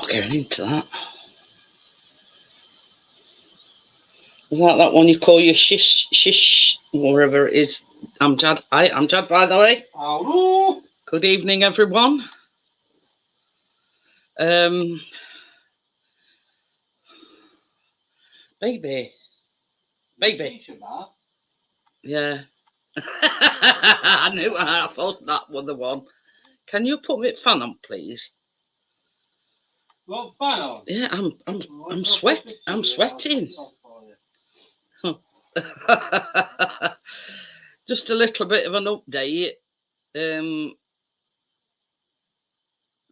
getting into that. Is that one you call your shish, wherever it is? I'm Jad. I'm Jad, by the way. Hello. Good evening, everyone. Baby. Yeah. I knew. I thought that was the one. Can you put me fan on, please? What fan on? Yeah, I'm sweating. Just a little bit of an update.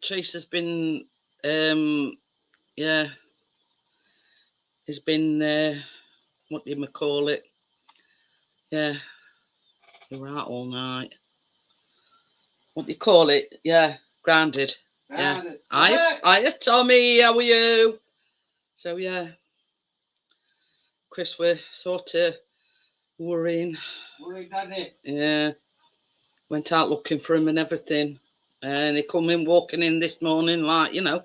Chase has been, he's been, what do you call it? Yeah, we were out all night. What do you call it? Yeah, grounded. Yeah. Hiya, Tommy. How are you? So yeah, Chris, we're sort of worrying. Worried, Daddy? Yeah. Went out looking for him and everything, and he come in walking in this morning like, you know.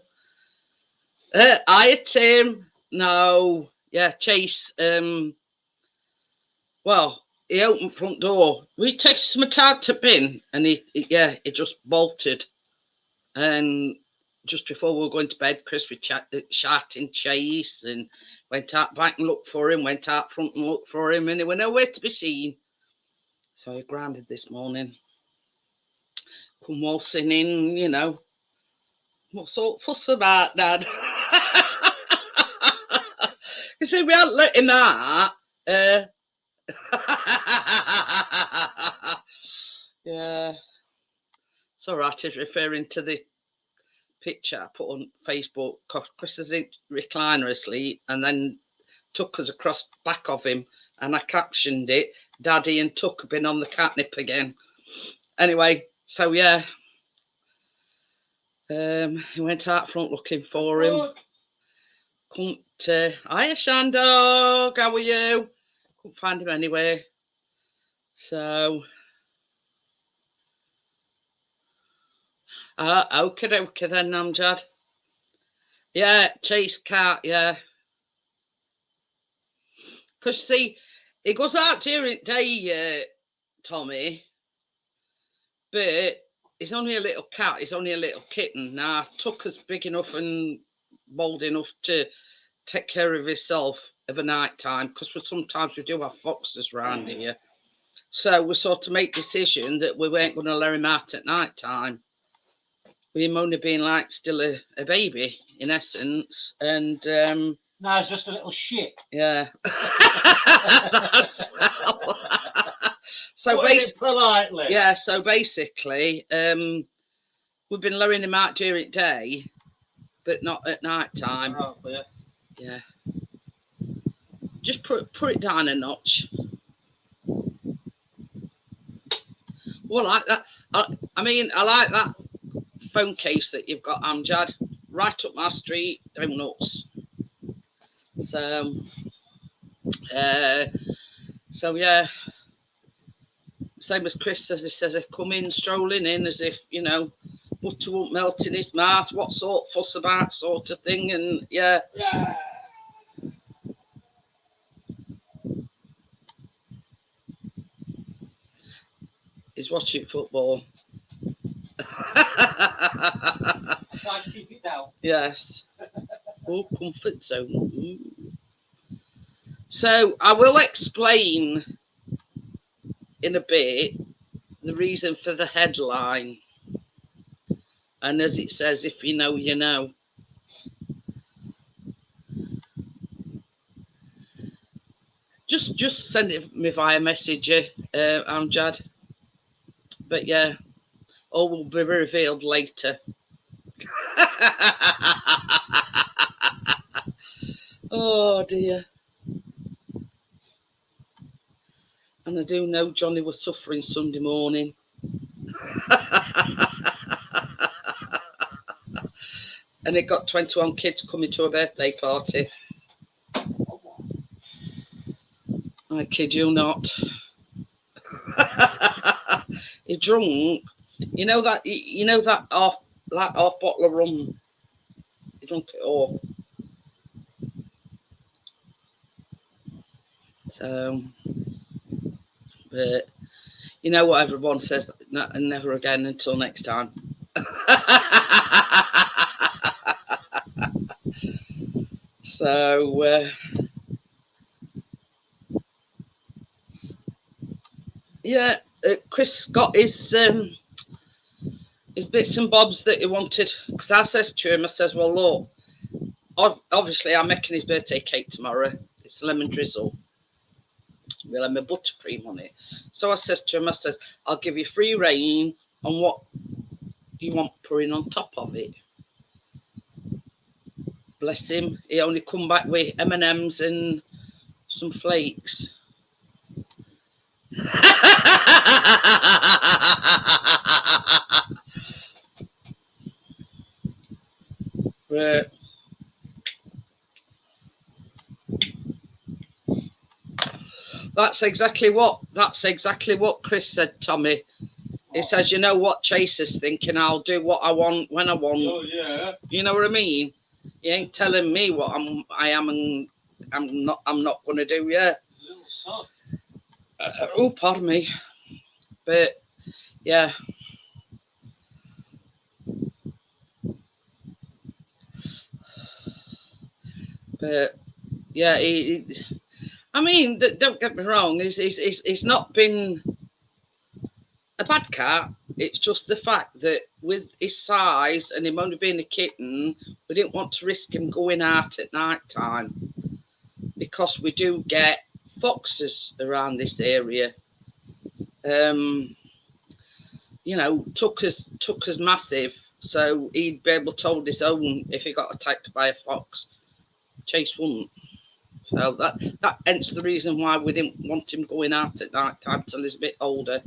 Hiya, Tim. No. Yeah, Chase. Well, he opened front door. We texted him a tag to pin, and he just bolted. And just before we were going to bed, Chris was shouting Chase, and went out back and looked for him, went out front and looked for him, and he went nowhere to be seen. So he grounded this morning. Come waltzing in, you know. What's all fuss about, Dad? You see, we hadn't let him out. Yeah. It's all right. He's referring to the picture I put on Facebook. Chris is in recliner asleep, and then Tucker's across back of him, and I captioned it, Daddy and Tucker been on the catnip again. Anyway, so yeah. He went out front looking for him. Couldn't. Hiya, Shandog. How are you? Couldn't find him anywhere. So. Okay then, Amjad. Yeah, Chase cat. Yeah. Because see, he goes out during the day, Tommy. But he's only a little cat. He's only a little kitten. Now, Tucker's big enough and bold enough to take care of himself of a night time, because sometimes we do have foxes around here. So we sort of make decision that we weren't going to let him out at night time. With him only being like still a baby in essence, and no, it's just a little shit. Yeah. That's well. So politely. Yeah, so basically, we've been lowering him out during the day, but not at night time. Oh, yeah. Just put it down a notch. Well, like that. I mean, I like that phone case that you've got, Amjad. Right up my street, don't nuts. So yeah. Same as Chris says, he says they come in strolling in as if, you know, butter won't melt in his mouth, what sort fuss about sort of thing, and yeah. He's watching football. Try to keep it down. Yes. Oh, comfort zone. So I will explain in a bit the reason for the headline. And as it says, if you know, you know. Just send it me via messenger, Amjad. But yeah, all will be revealed later. Oh dear. And I do know Johnny was suffering Sunday morning. And it got 21 kids coming to a birthday party. I kid you not. He drunk. You know that half bottle of rum He drunk it all. So, but you know what everyone says, never again until next time. So, yeah, Chris got his bits and bobs that he wanted. Because I says to him, I says, well, look, obviously I'm making his birthday cake tomorrow. It's lemon drizzle. We'll have my buttercream on it. So I says to him, I says, I'll give you free reign on what you want pouring on top of it. Bless him. He only come back with M&Ms and some flakes. Right. That's exactly what Chris said, Tommy. He says, you know what Chase is thinking, I'll do what I want when I want. Oh yeah. You know what I mean? He ain't telling me what I am and I'm not gonna do, yeah. Little son. Oh, pardon me. But yeah. But yeah, I mean, don't get me wrong, he's not been a bad cat. It's just the fact that with his size and him only being a kitten, we didn't want to risk him going out at night time because we do get foxes around this area. You know, Tucker's massive, so he'd be able to hold his own if he got attacked by a fox. Chase wouldn't. So that hence the reason why we didn't want him going out at night time till he's a bit older.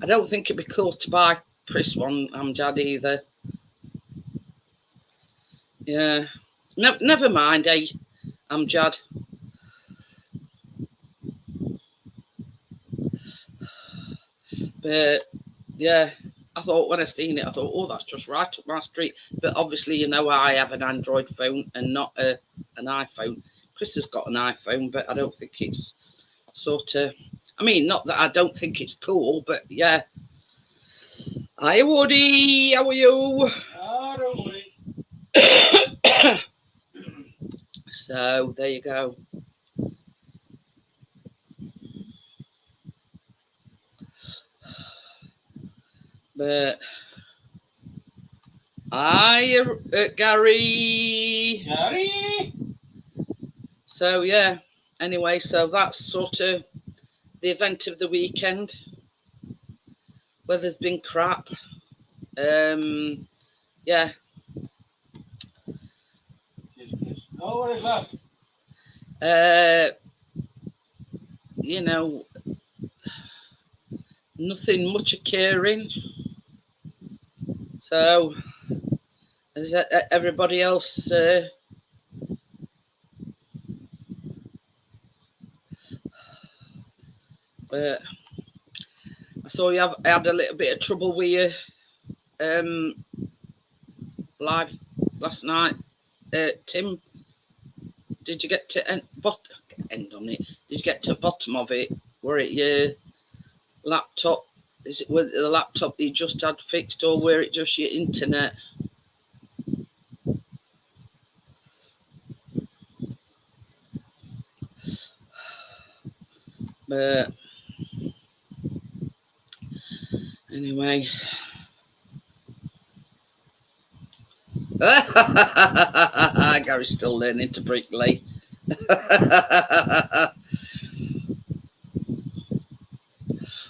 I don't think it'd be cool to buy Chris one, Amjad, either. Yeah. Never mind, Amjad. But yeah, I thought when I seen it, I thought, oh, that's just right up my street. But obviously, you know, I have an Android phone and not an iPhone. Chris has got an iPhone, but I don't think it's sort of. I mean, not that I don't think it's cool, but yeah. Hi, Woody. How are you? Oh, don't worry. So there you go. But hi, Gary. Gary. So yeah. Anyway, so that's sort of the event of the weekend. Weather's been crap. Yeah. Oh, what is that? You know, nothing much occurring. So, is everybody else? But I saw you had a little bit of trouble with your live last night, Tim. Did you get to end on it? Did you get to the bottom of it? Were it your laptop? Is it with the laptop that you just had fixed, or were it just your internet? But anyway. Gary's still learning to bricklay.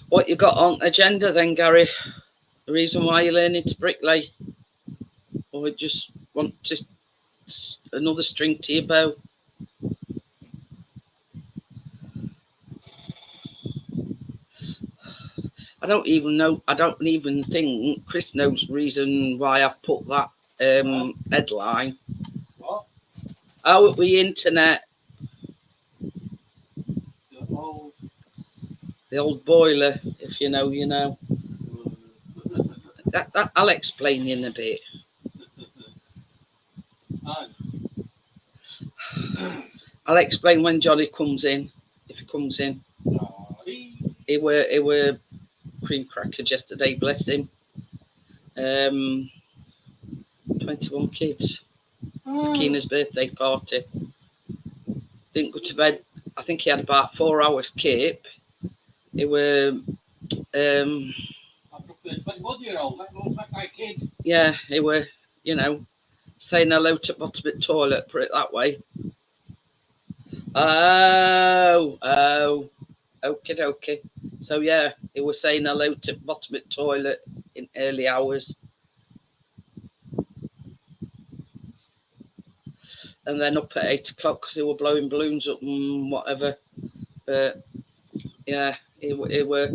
What you got on agenda then, Gary? The reason why you're learning to bricklay? Or just want to another string to your bow? I don't even know. I don't even think Chris knows the reason why I've put that headline. What? Oh, with the internet. The old boiler. If you know, you know. I'll explain in a bit. I'll explain when Johnny comes in, if he comes in. He were cream crackers yesterday, bless him. 21 kids. Keena's birthday party. Didn't go to bed. I think he had about 4 hours keep. He were 21-year-old, that looks like my kids. Yeah, he were, you know, saying hello to the bottom of the toilet, put it that way. Oh, okie dokie. So yeah, he was saying hello to the bottom of the toilet in early hours. And then up at 8 o'clock because they were blowing balloons up and whatever. But yeah, it were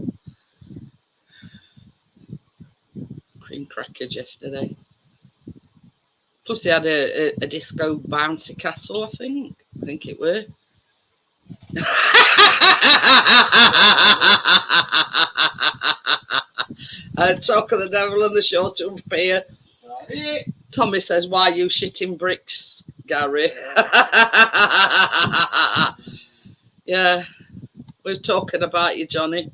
cream crackers yesterday. Plus they had a disco bouncy castle, I think. I think it were. Talk of the devil and the short will appear. Tommy says, "Why are you shitting bricks, Gary?" Yeah, we're talking about you, Johnny.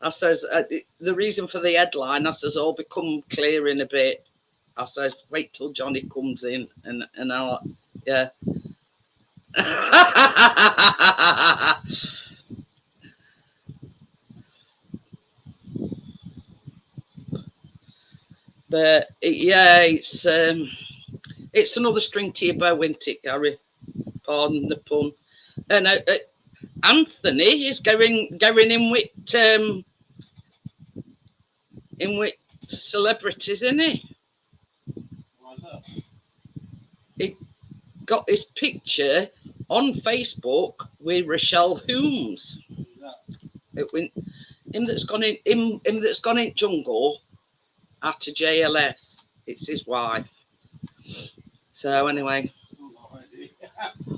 I says, the reason for the headline, I says, all become clear in a bit. I says, wait till Johnny comes in and I'll, yeah. But yeah, it's another string to your bow, isn't it, Gary? Pardon the pun. And Anthony is going in with celebrities, isn't he? He got his picture on Facebook with Rochelle Holmes. Him that's gone in jungle after JLS. It's his wife. So anyway.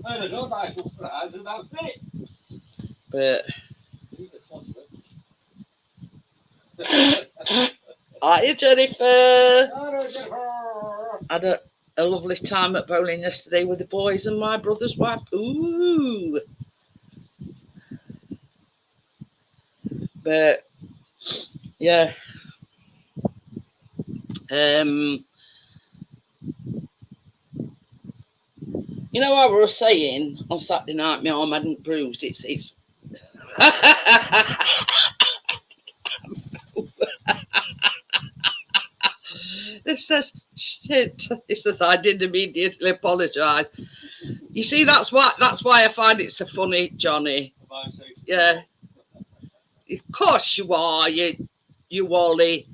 I don't know, that's surprise, and that's it. But hi, Jennifer. Had a lovely time at bowling yesterday with the boys and my brother's wife. Ooh. But yeah. You know what I was saying on Saturday night, my arm hadn't bruised. It's It says shit. It says I did immediately apologise. You see, that's why I find it so funny, Johnny. Yeah. Of course you are, you Wally.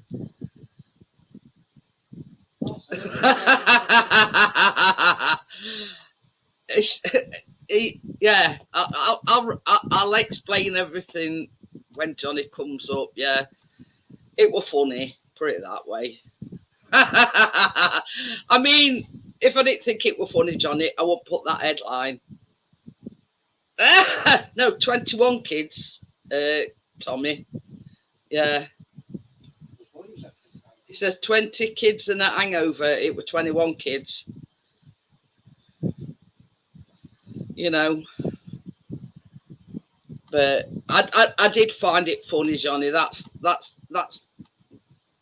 Yeah, I'll explain everything when Johnny comes up. Yeah, it was funny, put it that way. I mean, if I didn't think it was funny, Johnny, I wouldn't put that headline. No, 21 kids, Tommy. Yeah. He says 20 kids and a hangover. It were 21 kids. You know. But I did find it funny, Johnny. That's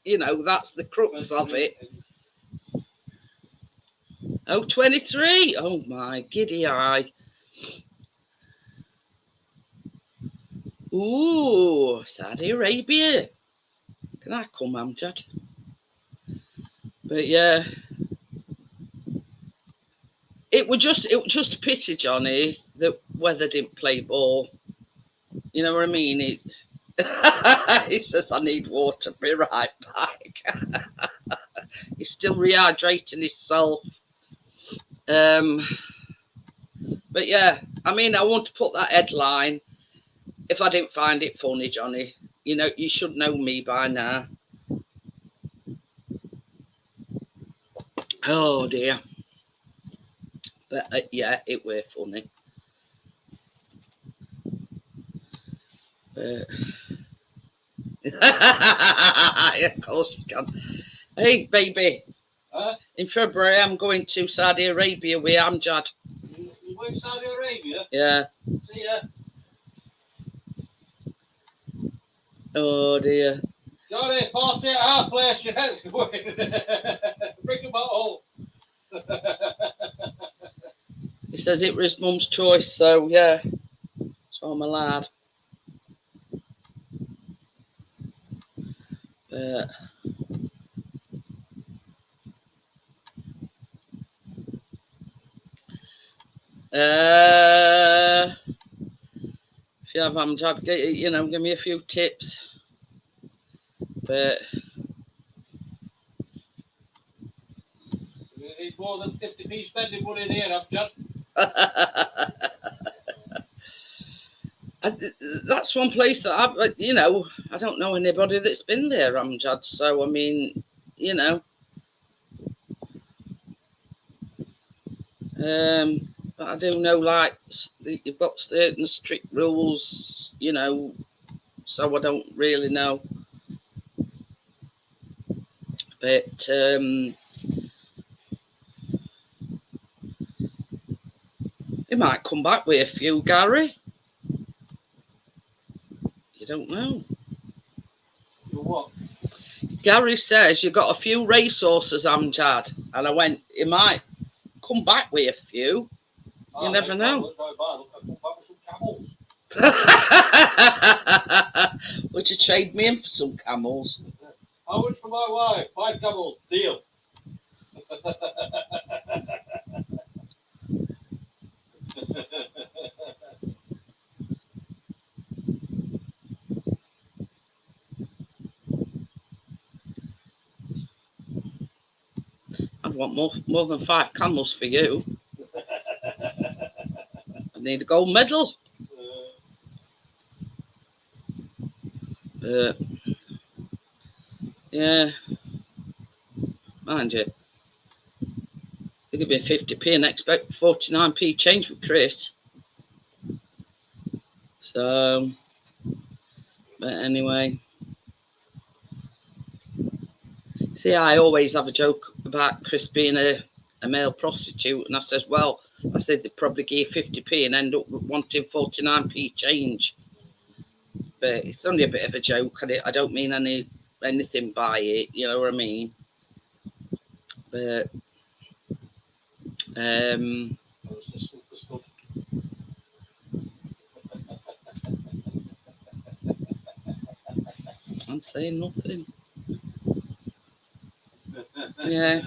you know, that's the crux of it. Oh, 23. Oh my giddy eye. Ooh, Saudi Arabia. Can I come, Amjad? But yeah. It was just a pity, Johnny, that weather didn't play ball. You know what I mean? He says, I need water, be right back. He's still rehydrating himself. But yeah, I mean, I want to put that headline if I didn't find it funny, Johnny. You know, you should know me by now. Oh dear. But yeah, it were funny. But Of course you can. Hey, baby. In February, I'm going to Saudi Arabia with Amjad. You went to Saudi Arabia? Yeah. See ya. Oh, dear. Johnny, party at our place. Yes, go in. Bring them all. He says it was his mum's choice, so yeah. So I'm allowed. But if you have Amjad, give me a few tips. But You need more than 50p spending money in here, Amjad. That's one place that I've, I don't know anybody that's been there, Amjad. So, I mean, but I do know, like, you've got certain strict rules, so I don't really know. But he might come back with a few, Gary. You don't know. You what? Gary says you got a few racehorses, Amjad. And I went, he might come back with a few. You never know. Would you trade me in for some camels? How much for my wife? 5 camels. Deal. I'd want more than 5 camels for you. I need a gold medal. Yeah, mind you, they give me 50p and expect 49p change with Chris. So, but anyway, see, I always have a joke about Chris being a male prostitute, and I said they'd probably give 50p and end up wanting 49p change. But it's only a bit of a joke, and I don't mean anything by it, you know what I mean? But I'm saying nothing. Yeah,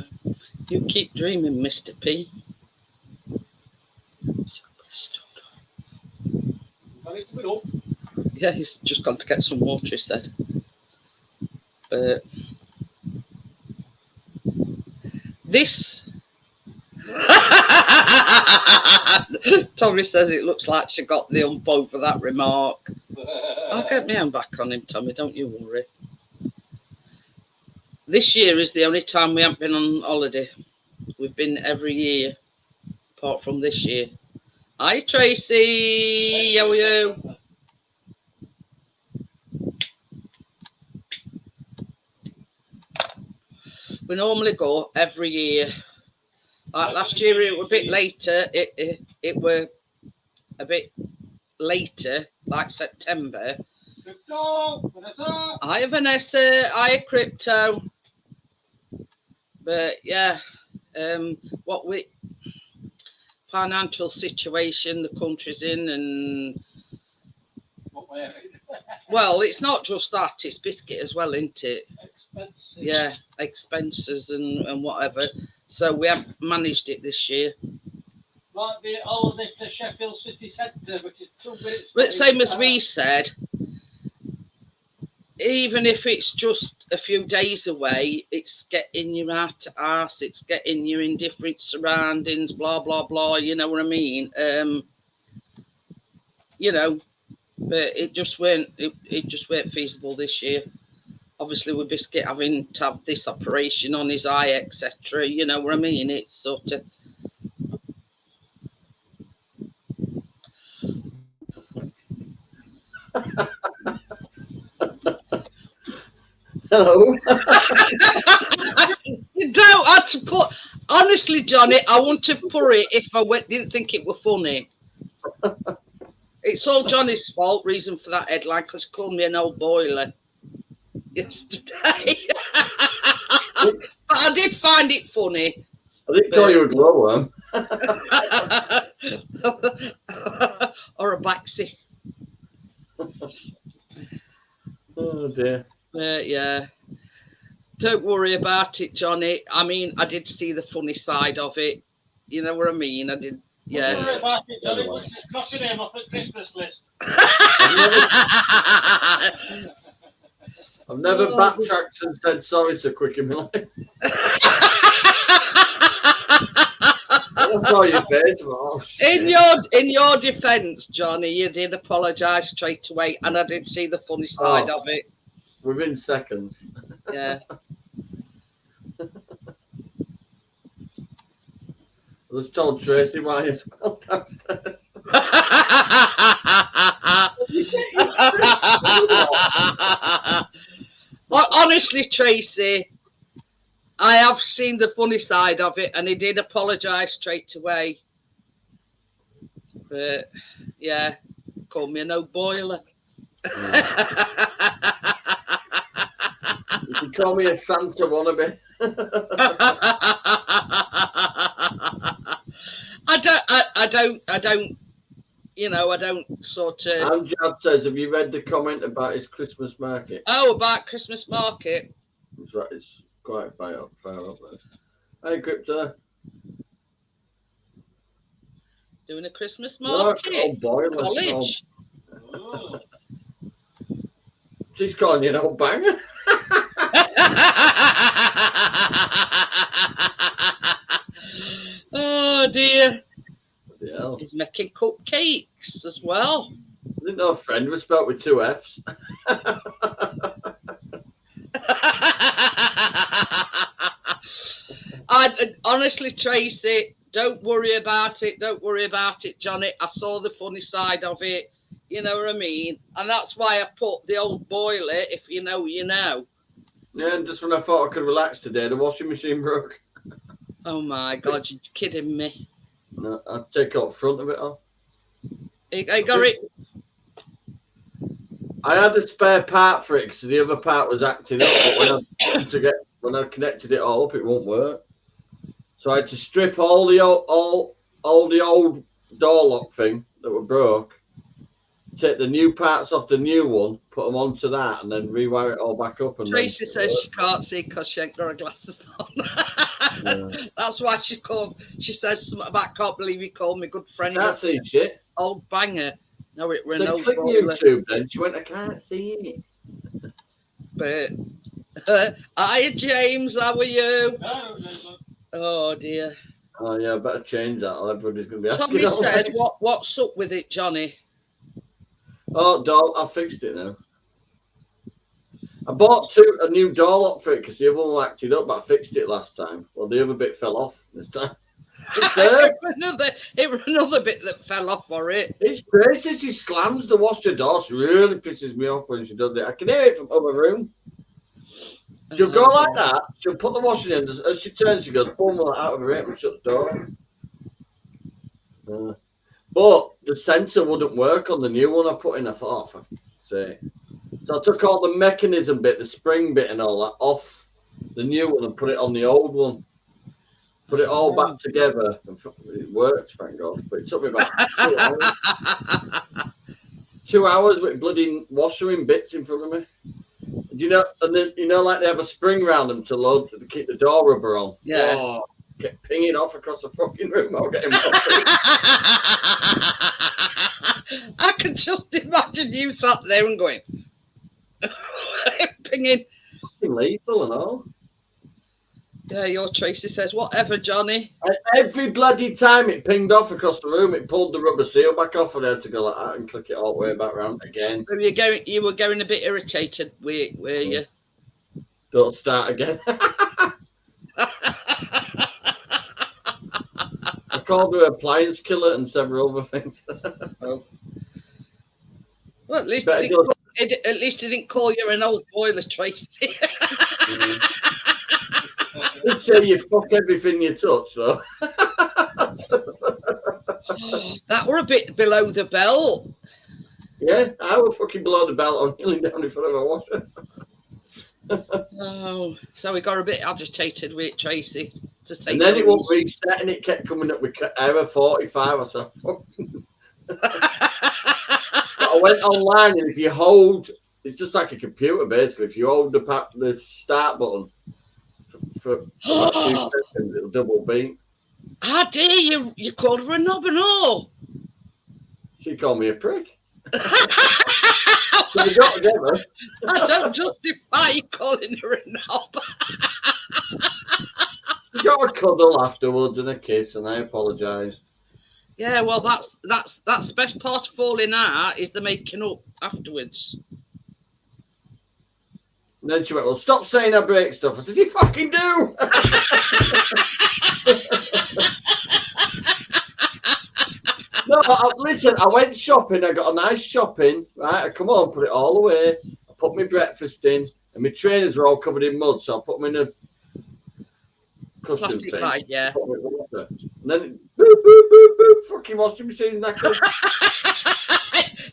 you keep dreaming, Mr. P. Yeah, he's just gone to get some water, he said. But this Tommy says it looks like she got the ump over that remark. I'll get my hand back on him, Tommy, don't you worry. This year is the only time we haven't been on holiday. We've been every year, apart from this year. Hi, Tracy. How are you? We normally go every year. Like last year, it was a bit later. It were a bit later, like September. Crypto, Vanessa. Hi, Vanessa. Hi, Crypto. But yeah, what we financial situation the country's in, and well, it's not just that; it's biscuit as well, isn't it? Expenses. Yeah, expenses and whatever. So we haven't managed it this year. Might be a holiday to Sheffield City Centre, which is 2 minutes. But same as we said, even if it's just a few days away, it's getting you out of arse, it's getting you in different surroundings, blah blah blah. You know what I mean? But it just weren't feasible this year. Obviously, with Biscuit having to have this operation on his eye, etc. You know what I mean? It's sort of. Hello. You don't have to put. Honestly, Johnny, I wouldn't have put it if I didn't think it were funny. It's all Johnny's fault. Reason for that headline because he called me an old boiler yesterday. But I did find it funny. I didn't call you a glowworm. Or a baxi. Oh dear. Yeah. Don't worry about it, Johnny. I mean, I did see the funny side of it. You know what I mean? I did. Yeah. Don't worry about it, Johnny. Let's just cross your name off the Christmas list. I've never backtracked and said sorry so quick in my life. I saw your face. Oh, shit. In your defence, Johnny, you did apologise straight away, and I did see the funny side of it. Within seconds. Yeah. I was told Tracy why as well downstairs. Well, honestly, Tracy, I have seen the funny side of it, and he did apologise straight away. But yeah, called me a no boiler. You can call me a Santa wannabe. I don't. You know, I don't sort of. Amjad says, "Have you read the comment about his Christmas market?" Oh, about Christmas market. It's right. It's quite far up there. Hey, Crypto. Doing a Christmas market. Oh, boy, College. Oh. She's calling you an old banger. Oh dear. Yeah. He's making cupcakes as well. I didn't know a friend was spelled with 2 F's. Honestly, Tracy, don't worry about it. Don't worry about it, Johnny. I saw the funny side of it. You know what I mean? And that's why I put the old boiler, if you know, you know. Yeah, and just when I thought I could relax today, the washing machine broke. Oh my God, you're kidding me. No, I'd take out the front of it all. I got it. I had a spare part for it because the other part was acting up, but when I connected it all up, it won't work. So I had to strip all the old door lock thing that were broke, take the new parts off the new one, put them onto that, and then rewire it all back up. And Tracy says she can't see because she ain't got her glasses on. Yeah. That's why she says something about can't believe you called me good friend. Can't see shit. Old banger. No, it was so click YouTube then. She went, I can't see it. But hiya James, how are you? No. Oh dear. Oh yeah, I better change that. Everybody's gonna be asking. Tommy said, what's up with it, Johnny? Oh, doll, I fixed it now. I bought a new door lock for it because the other one acted up, but I fixed it last time. Well, the other bit fell off this time. It was another bit that fell off for it. It's crazy. She slams the washer door. She really pisses me off when she does it. I can hear it from other room. She'll go like that. She'll put the washing in. As she turns, she goes, boom, out of her apron and shuts the door. But the sensor wouldn't work on the new one I put in. I thought, for sake. So I took all the mechanism bit, the spring bit and all that off the new one and put it on the old one. Put it all back together. And it worked, thank God. But it took me about 2 hours. 2 hours with bloody washing bits in front of me. You know, and then like they have a spring around them to keep the door rubber on. Yeah. Oh, get pinging off across the fucking room. I'll get him. I can just imagine you sat there and going, pinging. Fucking lethal and all. Yeah, your Tracy says, whatever, Johnny. And every bloody time it pinged off across the room, it pulled the rubber seal back off, and I had to go like that and click it all the way back round again. You were going a bit irritated, were you? Don't start again. I called her appliance killer and several other things. Oh. Well, at least he didn't call you an old boiler, Tracy. You'd say you fuck everything you touch, though. That were a bit below the belt. Yeah, I was fucking below the belt on kneeling down in front of a washer. Oh, so we got a bit agitated with Tracy. To say And then it won't least. reset, and it kept coming up with error 45 or so. But I went online, and if you hold, it's just like a computer basically. If you hold the start button for about 2 seconds, it'll double beep. How dare you? You called her a knob and all. She called me a prick. So we got together. I don't justify you calling her a knob. We got a cuddle afterwards and a kiss, and I apologised. Yeah, well, that's the best part of falling out is the making up afterwards. And then she went, "Well, stop saying I break stuff." I said, "You fucking do." No, listen, I went shopping. I got a nice shopping, right? I come home, put it all away. I put my breakfast in, and my trainers were all covered in mud, so I put them in a custom Plastic thing. bag, yeah. And then, boop, boop, boop, boop, fucking washing machine's knackered.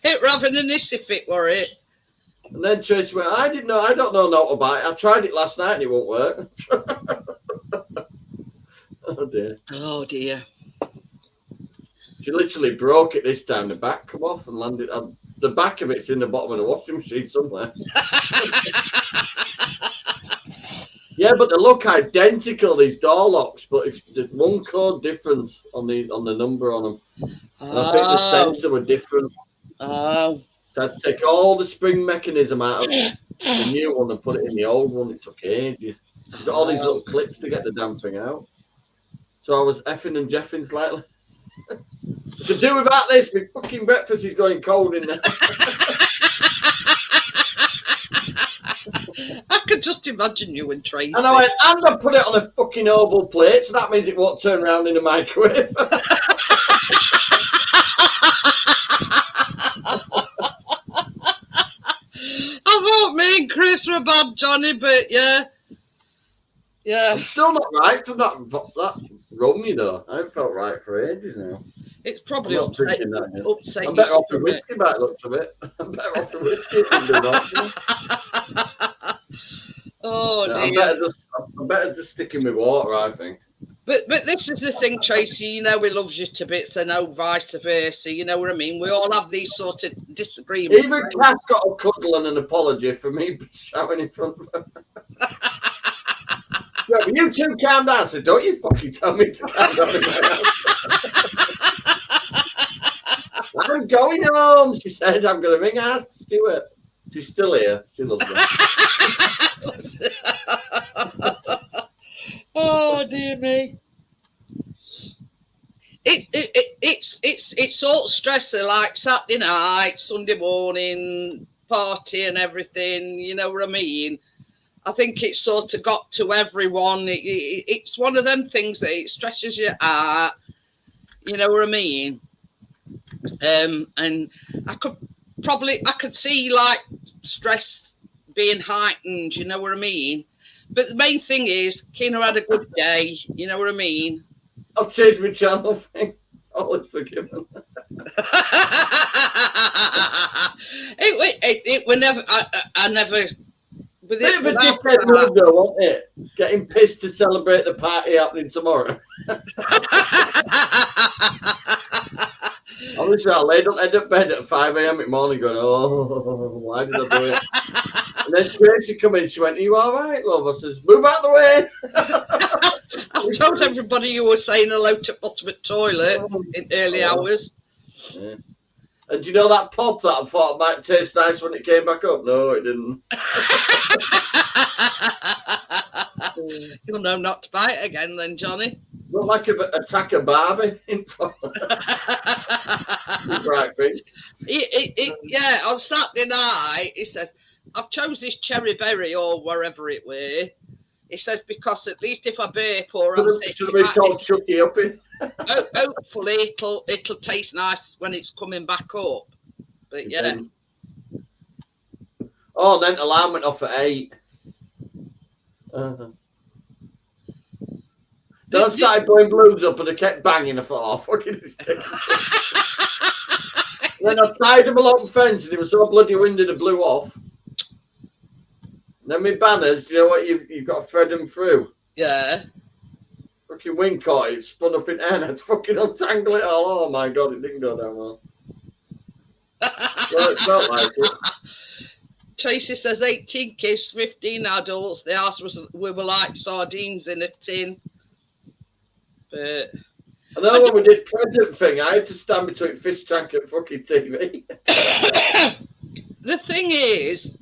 It were having an issue fit, were it? And then Tracy went, I don't know nothing about it. I tried it last night and it won't work. Oh, dear. Oh, dear. She literally broke it this time. The back come off and landed. The back of it's in the bottom of the washing machine somewhere. Yeah, but they look identical, these door locks, but it's there's one code difference on the number on them. And I think the sensor were different. Oh. So I'd take all the spring mechanism out of the new one and put it in the old one. It took ages. I've got all these little clips to get the damn thing out. So I was effing and jeffing slightly. I could do without this. My fucking breakfast is going cold in there. I could just imagine you and Tracy. And I went, and I put it on a fucking oval plate, so that means it won't turn around in a microwave. I thought me and Chris were bad, Johnny, but yeah. Yeah. I'm still not right from that rum, you know. I haven't felt right for ages now. It's probably I'm upset. I'm better off the whiskey by the looks of it. I'm better off the whiskey than the vodka. Oh, dear. I'm better just sticking with water, I think. But this is the thing, Tracy, you know he loves you to bits and no vice versa, you know what I mean? We all have these sort of disagreements. Even Kath's got a cuddle and an apology for me shouting in front of her. Yeah, you two calm down. I said, don't you fucking tell me to calm down in my house. I'm going home, she said. I'm going to ring our Stuart. She's still here. She loves me. Oh, dear me. It's all stressor like Saturday night, Sunday morning, party and everything, you know what I mean? I think it's sort of got to everyone. It's one of them things that it stresses you out, you know what I mean? And I could see like stress being heightened, you know what I mean? But the main thing is, Kina had a good day, you know what I mean? I've changed my channel thing. All is forgiven. It were never, I never. Bit of a dickhead move though, wasn't it? Getting pissed to celebrate the party happening tomorrow. Honestly, I laid on end up bed at 5 a.m. in the morning going, oh, why did I do it? And then Tracy come in, she went, are you all right, love? I says, move out the way. I've told everybody you were saying hello to bottom of the toilet in early hours. Yeah. And do you know that pop that I thought might taste nice when it came back up? No, it didn't. You'll know not to buy it again then, Johnny. Looked like an attack of Barbie in toilet. Right, pink. Yeah, on Saturday night, he says, I've chose this cherry berry or wherever it were. He says, because at least if I burp or I'm sick, should have been called Chucky Uppy. Hopefully it'll taste nice when it's coming back up. But yeah. Oh, then alarm went off at 8. Then I started blowing blues up and I kept banging. I thought, oh, fucking this taking. Then I tied them along the fence and it was so bloody windy they blew off. And then my banners, you know what, you've got to thread them through. Yeah. Fucking wind caught it, spun up in air and I had to fucking untangle it all. Oh my god, it didn't go down well. Well, it felt like it. Tracy says 18 kids, 15 adults. The house we were like sardines in a tin. But I know when we did present thing, I had to stand between fish tank and fucking TV. the thing is,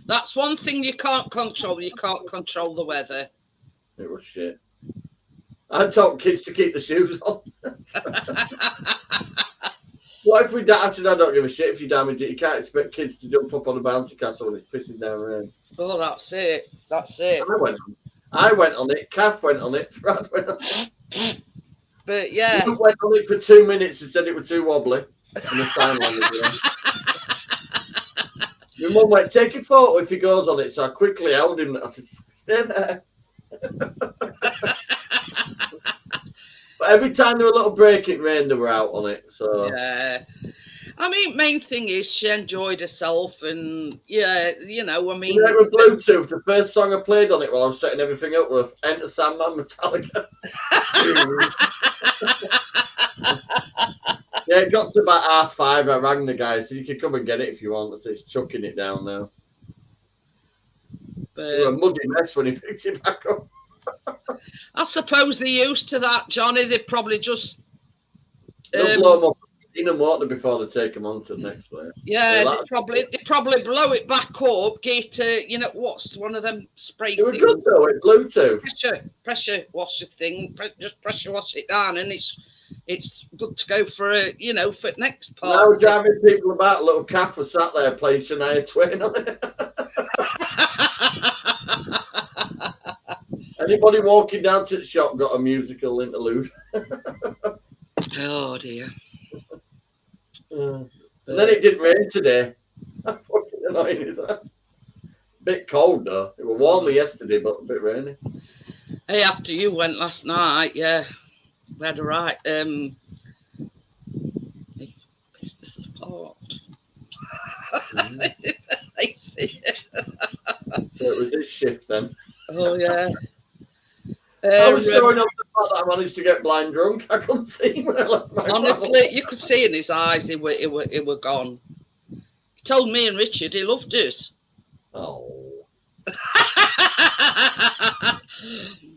that's one thing you can't control. You can't control the weather. It was shit. I told kids to keep the shoes on. What if we I said, I don't give a shit if you damage it. You can't expect kids to jump up on a bouncy castle when it's pissing down rain. Oh, that's it. That's it. I went on it. Kath went on it. Brad went on it. But yeah. We went on it for 2 minutes and said it was too wobbly. And the sign language. My mum went, take a photo if he goes on it. So I quickly held him. I said, stay there. But every time there was a little break in rain, they were out on it. So yeah. I mean, main thing is she enjoyed herself, and yeah, you know, I mean, with Bluetooth, the first song I played on it while I was setting everything up was Enter Sandman Metallica. Yeah, it got to about 5:30. I rang the guy, so you can come and get it if you want. So it's chucking it down now. But it was a muddy mess when he picked it back up. I suppose they're used to that, Johnny. They probably just they'll blow them up in the water before they take them on to the next player. Yeah, they probably blow it back up. Get you know, what's one of them spray it was things? Good though. It Bluetooth. Pressure washer thing. Just pressure wash it down, and it's good to go for for next part. Now driving people about, a little calf was sat there playing Shania Twain on it. Anybody walking down to the shop got a musical interlude. Oh dear. And then it didn't rain today. Fucking annoying, is that? Bit cold though. It was warmer yesterday, but a bit rainy. Hey, after you went last night, yeah, we had a right support. I see it. So it was his shift then. Oh yeah. I was showing up the fact that I managed to get blind drunk. I couldn't see when I left my honestly, you could see in his eyes he were gone. He told me and Richard he loved us. Oh.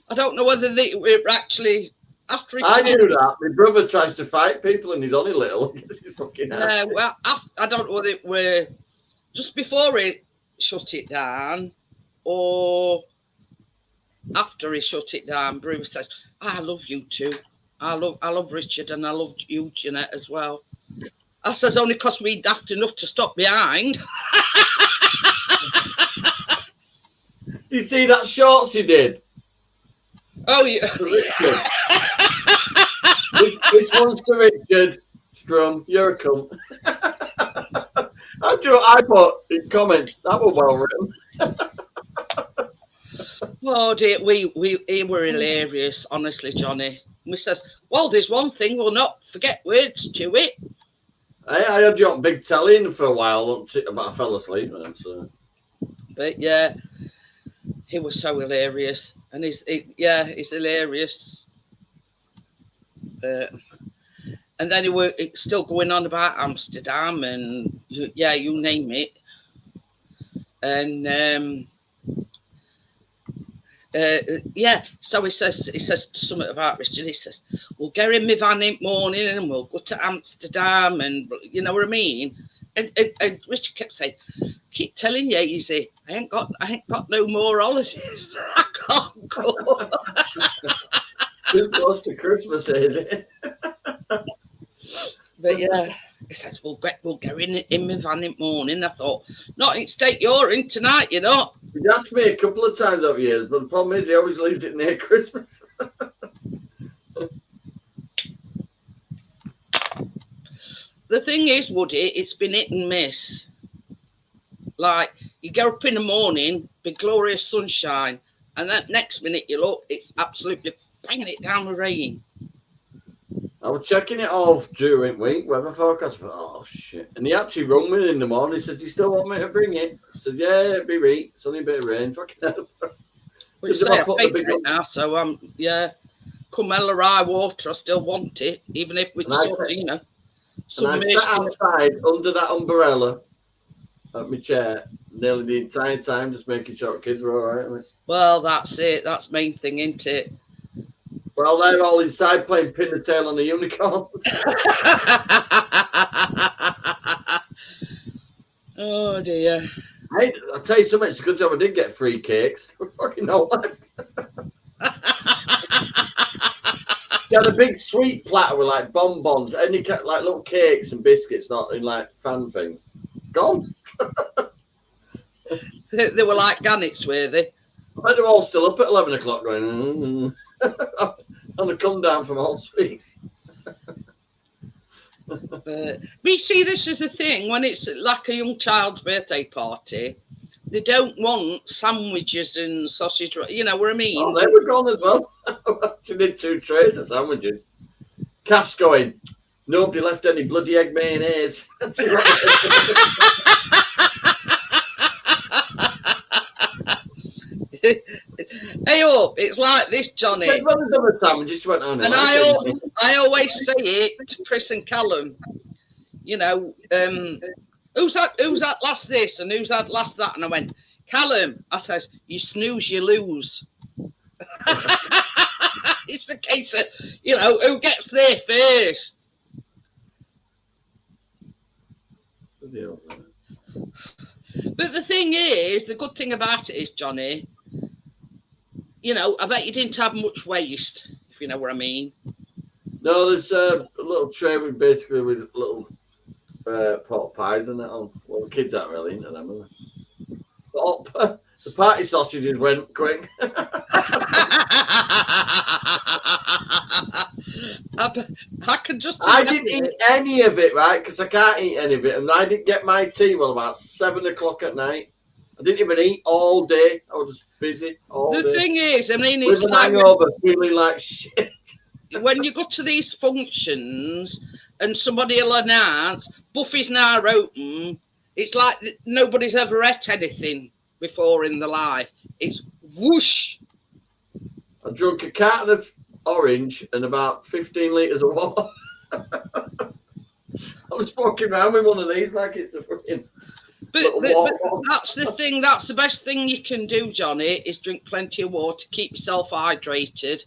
I don't know whether they were actually after. I knew that. My brother tries to fight people and he's only little. He's fucking well, I don't know whether it were just before he shut it down or after he shut it down. Bruce says, I love you too. I love Richard and I loved you, Jeanette, as well. I says, only because we daft enough to stop behind. You see that shorts he did? Oh, yeah. This one's for Richard. Strum, you're a cunt. That's what I put in comments. That was well written. Oh dear, we were hilarious, honestly, Johnny. We says, well, there's one thing we'll not forget words to it. I had you on big telly for a while, but I fell asleep then. So. But yeah, he was so hilarious, and he's hilarious. And then it's still going on about Amsterdam and you name it. And so he says something about Richard. He says, we'll get in my van in the morning and we'll go to Amsterdam, and you know what I mean. And Richard kept saying, keep telling you, easy, I ain't got no more holidays. I can't go. Too close to Christmas, is it? But yeah, he says, we'll get in my van in the morning. I thought, not in state you're in tonight, you know. He's asked me a couple of times over years, but the problem is he always leaves it near Christmas. The thing is, Woody, it's been hit and miss. Like, You get up in the morning, big glorious sunshine, and that next minute you look, it's absolutely banging it down with rain. I was checking it off during week, weather forecast. But, oh, shit. And he actually rung me in the morning. He said, do you still want me to bring it? I said, yeah, it'll be right. It's only a bit of rain. Fucking hell. But you say I paid for it now, so yeah, come hell or high water, I still want it, even if we sort of, you know. And I sat outside under that umbrella at my chair nearly the entire time, just making sure the kids were all right. Well, that's it. That's the main thing, isn't it? Well, they're all inside playing pin the tail on the unicorn. Oh dear. Hey, I'll tell you something. It's a good job I did get free cakes. Fucking no left. You had a big sweet platter with like bonbons, any like little cakes and biscuits, not in like fan things. Gone. They were like gannets, were they? But they're all still up at 11 o'clock going, on the come down from all sweets. But you see, this is the thing, when it's like a young child's birthday party, they don't want sandwiches and sausage, you know what I mean? Oh, they were gone as well. She did 2 trays of sandwiches. Cass going, nobody left any bloody egg mayonnaise. Hey up, it's like this, Johnny. And I always say it to Chris and Callum. You know, who's that last this and who's that last that? And I went, Callum, I says, you snooze, you lose. It's the case of, you know, who gets there first. But the thing is, the good thing about it is, Johnny, you know, I bet you didn't have much waste, if you know what I mean. No, there's a little tray with basically with little pot pies in it on. Well, the kids aren't really into them, are they? But the party sausages went quick. I can just. I didn't eat any of it, right? Because I can't eat any of it, and I didn't get my tea till about 7 o'clock at night. I didn't even eat all day. I was just busy all day. The thing is, I mean, it's with like an hangover, feeling like shit. When you go to these functions and somebody will announce Buffy's now open, it's like nobody's ever ate anything before in their life. It's whoosh. I drank a carton of orange and about 15 litres of water. I was walking around with one of these like it's a freaking. But that's the thing. That's the best thing you can do, Johnny, is drink plenty of water, keep yourself hydrated.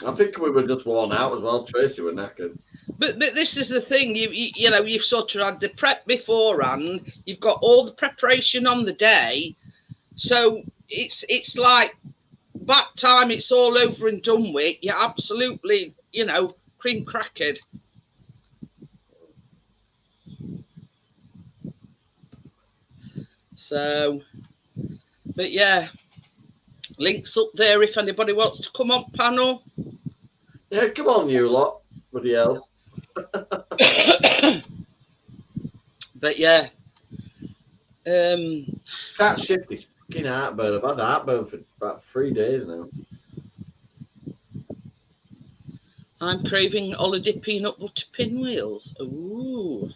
I think we were just worn out as well. Tracy were knackered. But this is the thing. You know, you've sort of had the prep beforehand. You've got all the preparation on the day, so it's like back time. It's all over and done with. You're absolutely, you know, cream crackered. So, but yeah, links up there if anybody wants to come on panel. Yeah, come on, you lot. Bloody hell. But yeah. Can't shift this fucking heartburn. I've had heartburn for about 3 days now. I'm craving holiday peanut butter pinwheels. Ooh.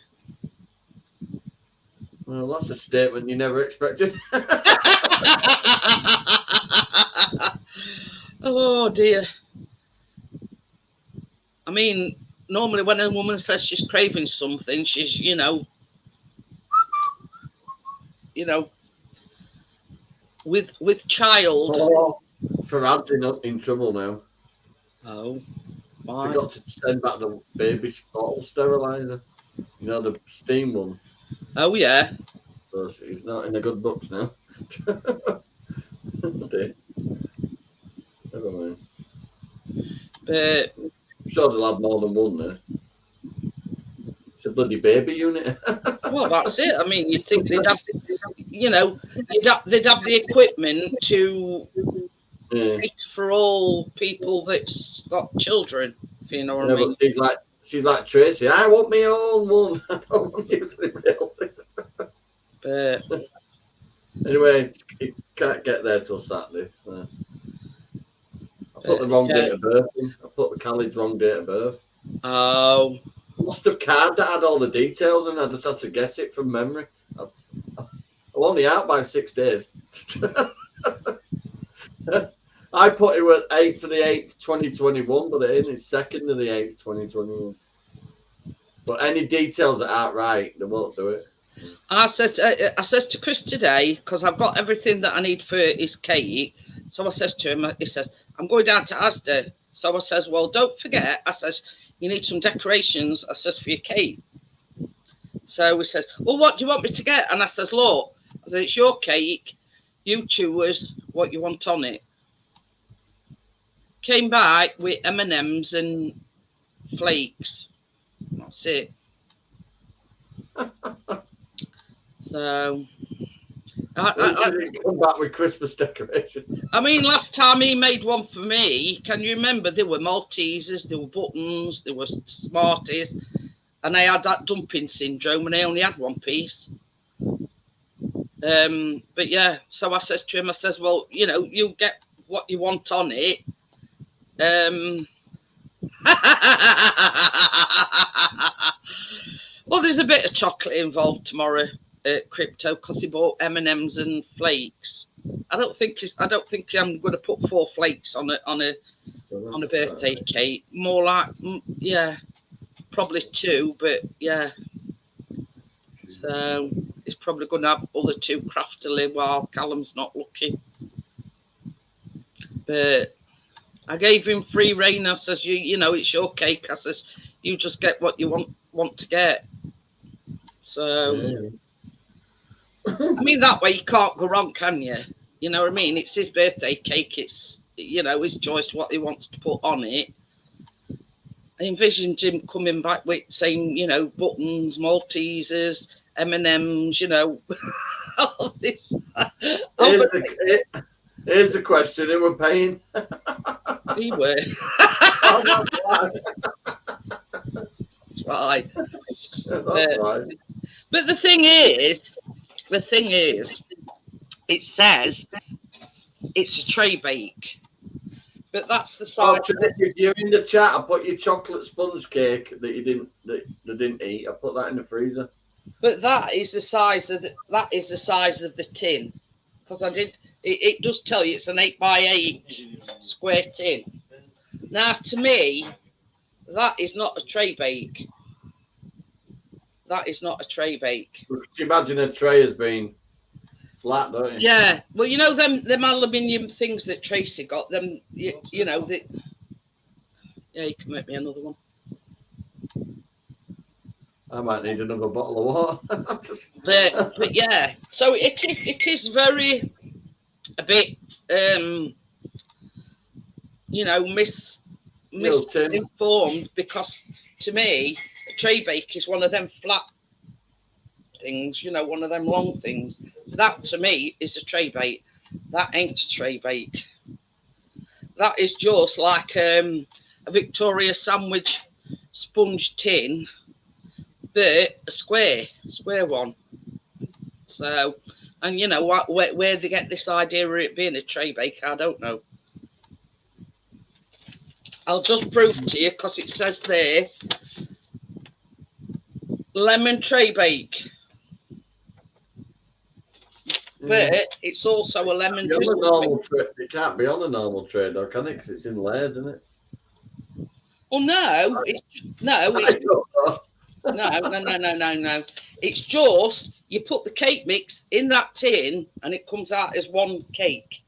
Well, that's a statement you never expected. Oh dear. I mean, normally when a woman says she's craving something, she's, you know, with child. Oh, Farad's in trouble now. Oh, why? Forgot to send back the baby's bottle sterilizer. You know, the steam one. Oh yeah. So he's not in the good books now. Never mind. But I'm sure they'll have more than one there. It's a bloody baby unit. well, that's it. I mean, you'd think they'd have, you know, they'd have the equipment to cater for all people that's got children. If you know what I mean. But she's like Tracy. I want my own one. I don't want to use anybody else's. But Anyway, it can't get there till Saturday. I put the wrong date of birth in. I put Khalid's wrong date of birth. Oh. Lost a card that had all the details and I just had to guess it from memory. I'm only out by 6 days. I put it was 8th of the 8th, 2021, but it is 2nd of the 8th, 2021. But any details that aren't right, they won't do it. I said to Chris today, because I've got everything that I need for his cake. So I says to him, he says, I'm going down to Asda. So I says, well, don't forget. I says, you need some decorations, I says, for your cake. So he says, well, what do you want me to get? And I says, look, I said, it's your cake. You choose what you want on it. Came back with M&Ms and flakes. That's it. So I didn't come back with Christmas decorations. I mean, last time he made one for me, can you remember? There were Maltesers, there were buttons, there were Smarties, and I had that dumping syndrome and I only had one piece. But yeah, so I says to him, I says, well, you know, you get what you want on it. Well, there's a bit of chocolate involved tomorrow at Crypto because he bought M&Ms and flakes. I don't think I'm going to put 4 flakes on a birthday cake. More like, yeah, probably 2, but yeah. So he's probably going to have other 2 craftily while Callum's not looking. But I gave him free rein. I says, you know, it's your cake. I says, you just get what you want to get. So, I mean, that way you can't go wrong, can you? You know what I mean? It's his birthday cake. It's, you know, his choice what he wants to put on it. I envisioned him coming back with saying, you know, buttons, Maltesers, M&Ms, you know, all this. Here's the question: who we're paying? We were. That's right. That's right. But the thing is, it says it's a tray bake. But that's the size. If you're in the chat, I put your chocolate sponge cake that they didn't eat. I put that in the freezer. But that is the size of the tin, because I did. It does tell you it's an 8x8 square tin. Now, to me, that is not a tray bake. That is not a tray bake. Could you imagine a tray as being flat, don't you? Yeah. Well, you know them aluminium things that Tracy got them. You know that. Yeah, you can make me another one. I might need another bottle of water. but yeah, so it is very a bit you know, misinformed, because to me a tray bake is one of them flat things, you know, one of them long things. That to me is a tray bake. That ain't a tray bake. That is just like a Victoria sandwich sponge tin, but a square one. So, and you know what, where they get this idea of it being a tray bake, I don't know. I'll just prove to you, because it says there, lemon tray bake. But it's also a lemon drizzle. It can't be on a normal tray, though, can it? Because it's in layers, isn't it? Well, no. No. It's just you put the cake mix in that tin and it comes out as one cake.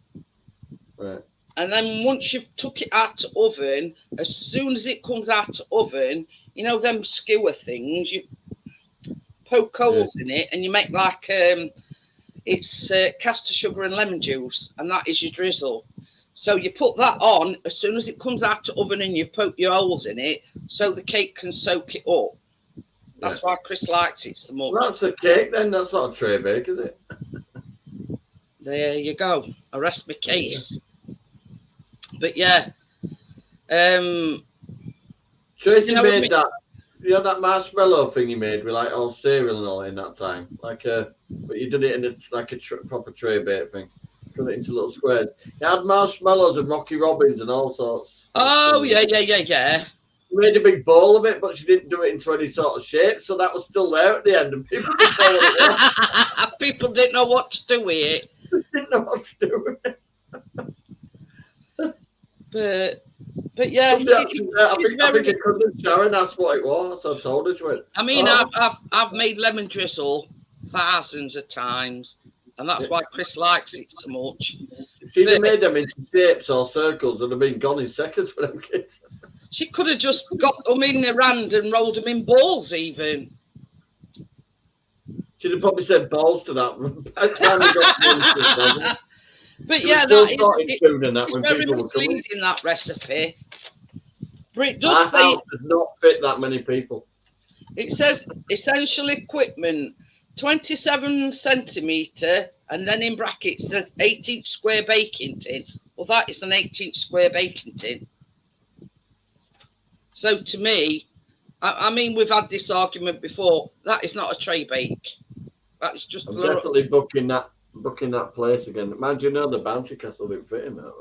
Right. And then once you've took it out of oven, as soon as it comes out of oven, you know them skewer things, you poke holes in it and you make like it's caster sugar and lemon juice, and that is your drizzle. So you put that on as soon as it comes out of oven and you poke your holes in it so the cake can soak it up. That's why Chris likes it so much. Well, that's a cake then. That's not a tray bake, is it? There you go. I rest my case. But yeah. Tracy made that. You had that marshmallow thing you made with like all cereal and all in that time, but you did it in a proper tray bait thing. Cut it into little squares. You had marshmallows and Rocky Robbins and all sorts. Oh, yeah. You made a big bowl of it, but she didn't do it into any sort of shape, so that was still there at the end, and people didn't know what it was. People didn't know what to do with it. Didn't know what to do with it. But yeah, I think a cousin Sharon asked what it was. I told her. She went, I mean, I've made lemon drizzle thousands of times, and that's why Chris likes it so much. If she'd have made them into shapes or circles, they'd have been gone in seconds for them kids. She could have just got them in their hand and rolled them in balls, even. She'd have probably said balls to that by the time we got But she yeah, it's very misleading, that recipe. But it Our does house does not fit that many people. It says essential equipment, 27 centimetre, and then in brackets says 8-inch square baking tin. Well, that is an 8-inch square baking tin. So to me, I mean, we've had this argument before. That is not a tray bake. That is just. I'm definitely booking that place again. Man, do you know the bouncy castle didn't fit in that?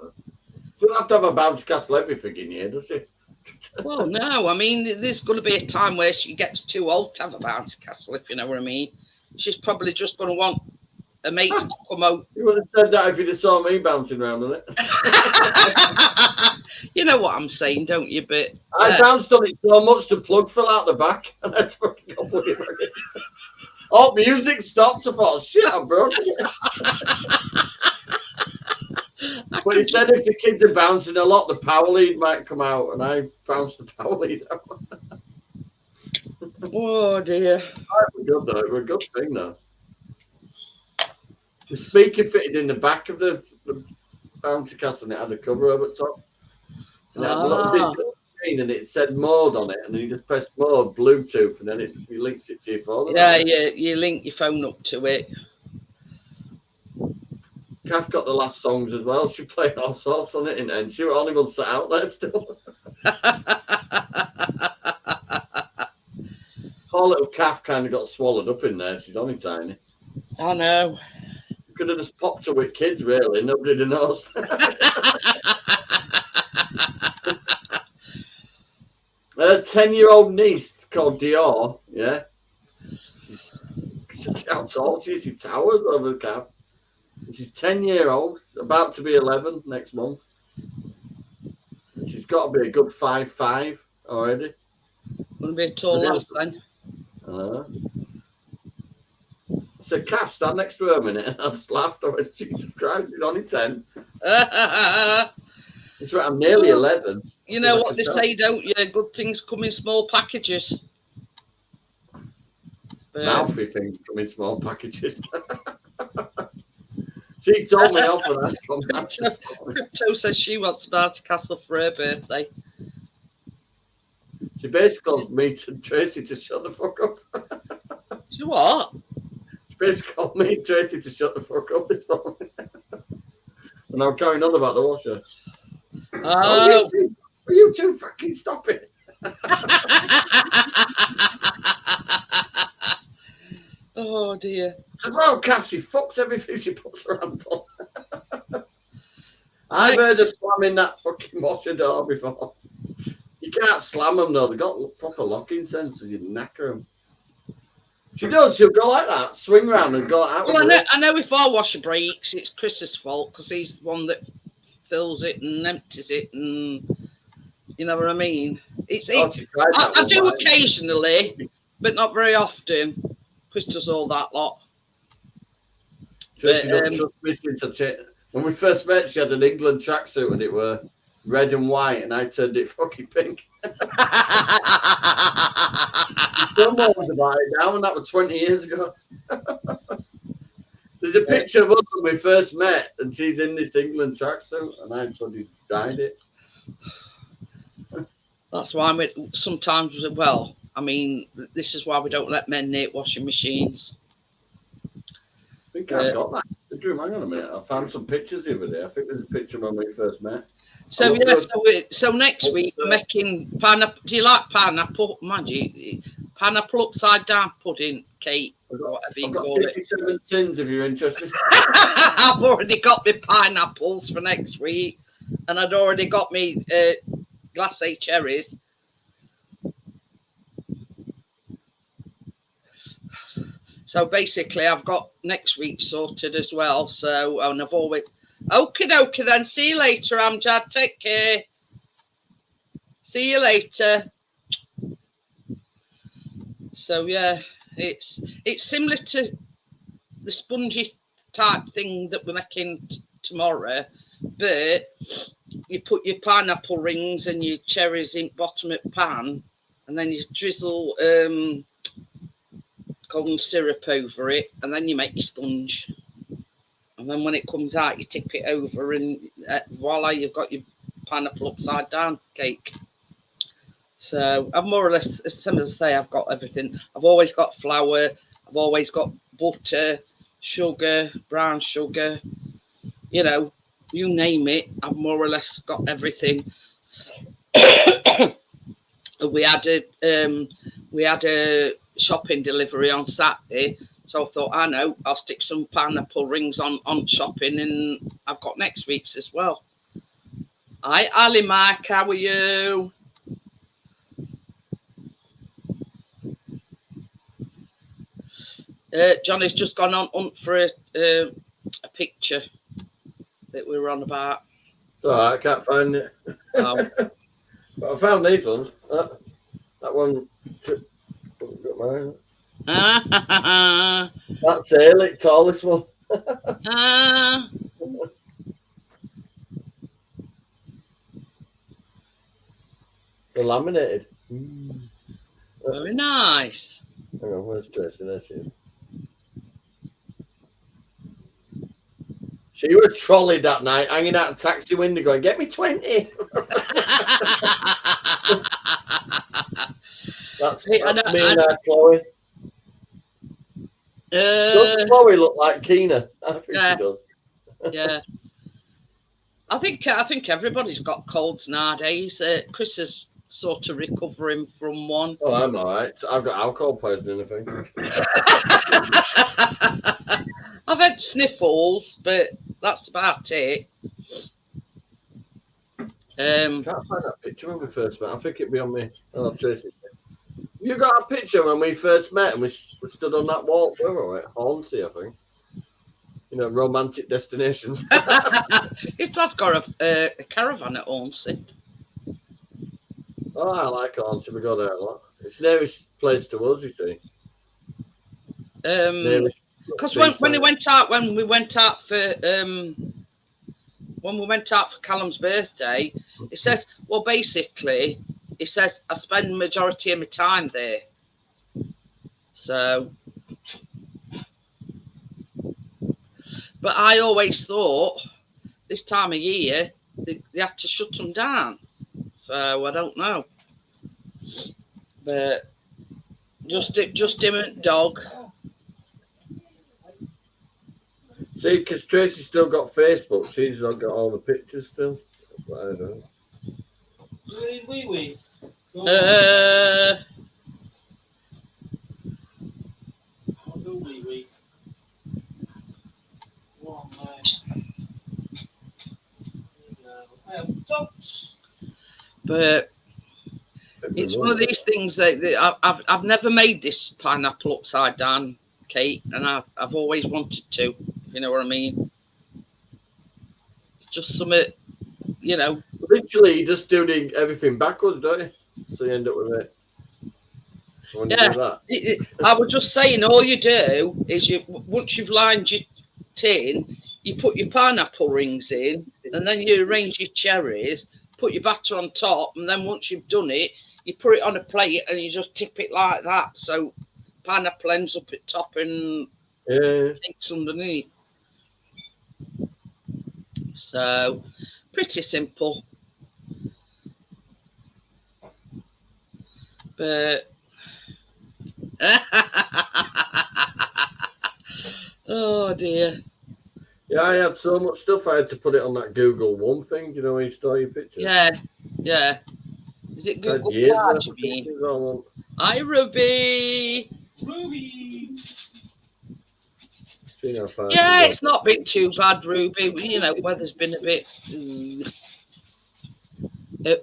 You don't have to have a bouncy castle everything in here, does she? Well, no. I mean, there's going to be a time where she gets too old to have a bouncy castle, if you know what I mean. She's probably just going to want a mate to come out. You would have said that if you'd have saw me bouncing around on it. You know what I'm saying, don't you? But I bounced on it so much the plug fell out the back, and I fucking got plug it back in. Oh, music stopped. I thought, shit, I broke it. But he said if the kids are bouncing a lot, the power lead might come out, and I bounced the power lead out. Oh dear. We're good though. We're a good thing though. The speaker fitted in the back of the bouncy castle, and it had a cover over the top. And it had a little digital screen, and it said mode on it, and then you just pressed mode, Bluetooth, and then you linked it to your phone. Yeah, you link your phone up to it. Kath got the last songs as well. She played all sorts on it, and she was only one sat out there still. Poor little Kath kind of got swallowed up in there. She's only tiny. I know. Could have just popped her with kids, really. Nobody knows. A 10-year-old niece called Dior, yeah. She's how tall she is. She towers over the Kath. She's 10-year-old, about to be 11 next month. She's got to be a good 5'5" already. Gonna be a tall lass then. I said, Kath, stand next to her a minute. I just laughed. I went, Jesus Christ, she's only 10. It's right, I'm nearly 11. You know what they say, don't you? Good things come in small packages. Mouthy things come in small packages. She told me off when I come back. Crypto says she wants Marty Castle for her birthday. She basically called me and Tracy to shut the fuck up. She what? She basically called me and Tracy to shut the fuck up this morning. And I'm carrying on about the washer. Oh. Will you two fucking stop it? Oh dear. I said, well, Kath, she fucks everything she puts her hands on. I've heard her slamming that fucking washer door before. You can't slam them though. They've got proper locking sensors. You knacker them. She does. She'll go like that, swing round and go out. Well, I know if our washer breaks, it's Chris's fault because he's the one that fills it and empties it, and you know what I mean. I do occasionally, but not very often. Chris does all that lot. Tracy don't trust me since I checked. When we first met, she had an England tracksuit and it were red and white, and I turned it fucking pink. She's done more about it now, and that was 20 years ago. There's a picture of us when we first met, and she's in this England tracksuit, and I bloody dyed it. That's why sometimes, well, I mean, this is why we don't let men near washing machines. I think I've got that. Drew, hang on a minute. I found some pictures the other day. I think there's a picture when we first met. So look yeah, good. so next week we're making pineapple. Do you like pineapple, Maggie? Pineapple upside down pudding, cake, or whatever you I've got call it. 57 tins if you're interested. I've already got my pineapples for next week, and I'd already got me glacé cherries. So basically, I've got next week sorted as well. So, and I've always. Okie dokie then. See you later, Amjad. Take care. See you later. So yeah, it's similar to the spongy type thing that we're making tomorrow, but you put your pineapple rings and your cherries in bottom of the pan, and then you drizzle golden syrup over it, and then you make your sponge. And then when it comes out, you tip it over, and voila, you've got your pineapple upside down cake. So I've more or less, as soon as I say, I've got everything. I've always got flour. I've always got butter, sugar, brown sugar. You know, you name it. I've more or less got everything. we had a shopping delivery on Saturday, so I thought, I know, I'll stick some pineapple rings on shopping, and I've got next week's as well. Hi, Ali Mike, how are you? Johnny's just gone on hunt for a picture that we were on about. So I can't find it. Oh. But I found these ones. That one. Got mine. That's the tallest one. They're laminated. Very nice. Hang on, where's Tracy? There she is. She was trolleyed that night, hanging out a taxi window going, get me 20. That's me and Chloe. Does Chloe look like Keena? I think she does. Yeah. I think everybody's got colds nowadays. Chris is sort of recovering from one. Oh, I'm all right. I've got alcohol poisoning, I think. I've had sniffles, but that's about it. Can't find that picture when we first met. I think it'd be on me. Oh, Tracy. You got a picture when we first met and we stood on that walk. Where were we? Hornsey, I think. You know, romantic destinations. His dad's got a caravan at Hornsey. Oh, I like Hornsey. We go there a lot. It's the nearest place to us, you see. Because when we went out for Callum's birthday, it says, well, basically, it says I spend the majority of my time there. So, but I always thought this time of year they had to shut them down. So I don't know, but just him and dog. See, because Tracy's still got Facebook. She's got all the pictures still. I don't know. Wee. But it's one of these things that I've never made this pineapple upside down cake, and I've always wanted to. You know what I mean? It's just something, you know. Literally, you just do everything backwards, don't you? So you end up with it. When you do that. I was just saying, all you do is once you've lined your tin, you put your pineapple rings in, and then you arrange your cherries, put your batter on top, and then once you've done it, you put it on a plate and you just tip it like that. So pineapple ends up at top and cake's underneath. So pretty simple. But oh dear. Yeah, I had so much stuff. I had to put it on that Google One thing. You know, where you store your pictures. Yeah, yeah. Is it I had Google years Card, worth you of mean? pictures all on. Hi, Ruby. Ruby. See how far I can Yeah, go. it's not been too bad, Ruby. You know, weather's been a bit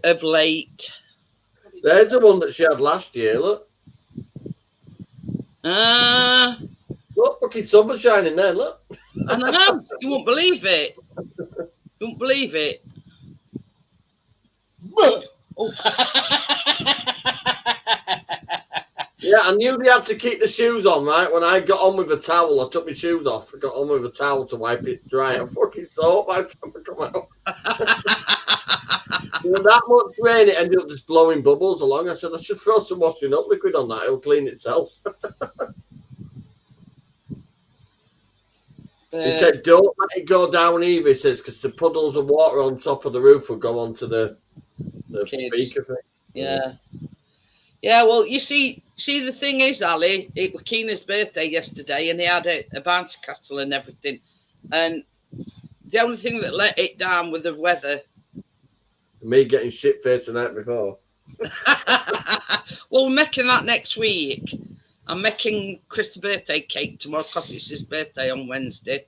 of late. There's the one that she had last year. Look, Look, fucking sun shining there. Look. I know. You won't believe it. You won't believe it. Oh. Yeah, I knew they had to keep the shoes on, right? When I got on with a towel, I took my shoes off. I got on with a towel to wipe it dry. I fucking saw it by the time I come out. There was that much rain, it ended up just blowing bubbles along. I said, I should throw some washing up liquid on that. It'll clean itself. He said, don't let it go down either, he says, because the puddles of water on top of the roof will go onto the speaker thing. Yeah. Yeah, well, you see, the thing is, Ali, it was Keena's birthday yesterday, and he had a bouncy castle and everything. And the only thing that let it down was the weather. Me getting shit-faced the night before. Well, we're making that next week. I'm making Chris' birthday cake tomorrow because it's his birthday on Wednesday.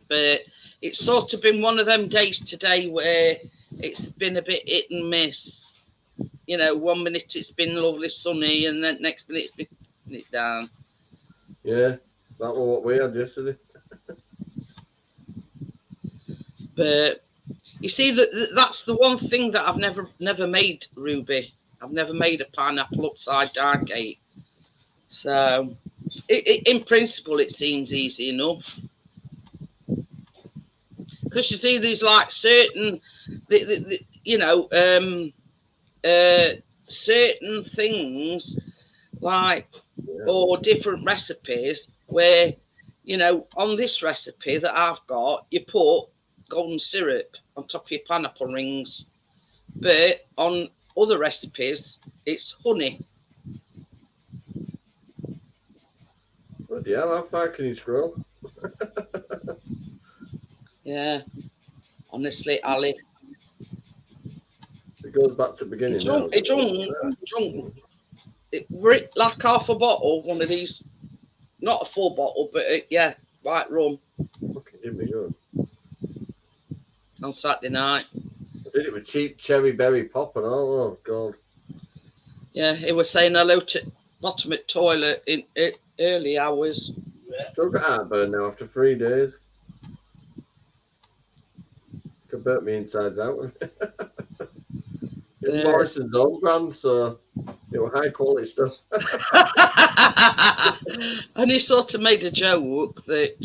But it's sort of been one of them days today where it's been a bit hit and miss. You know, 1 minute it's been lovely sunny, and then next minute it's been it down. Yeah, that was what we had yesterday. But you see, that's the one thing that I've never made, Ruby. I've never made a pineapple upside down cake. So, in principle, it seems easy enough. Because you see, there's like certain, certain things like, or different recipes where, you know, on this recipe that I've got, you put golden syrup on top of your pineapple rings, but on other recipes it's honey. Bloody hell, how far can you scroll? Yeah, honestly, Ali, it goes back to the beginning. Drunk. It like half a bottle, one of these, not a full bottle, but white rum. Fucking did me good. On Saturday night. I did it with cheap cherry berry pop and all. Oh, God. Yeah, he was saying hello to bottom at toilet in early hours. Still got heartburn now after 3 days. Could burn me insides out. It's Morrison's own brand, so it was high quality stuff. And he sort of made a joke that,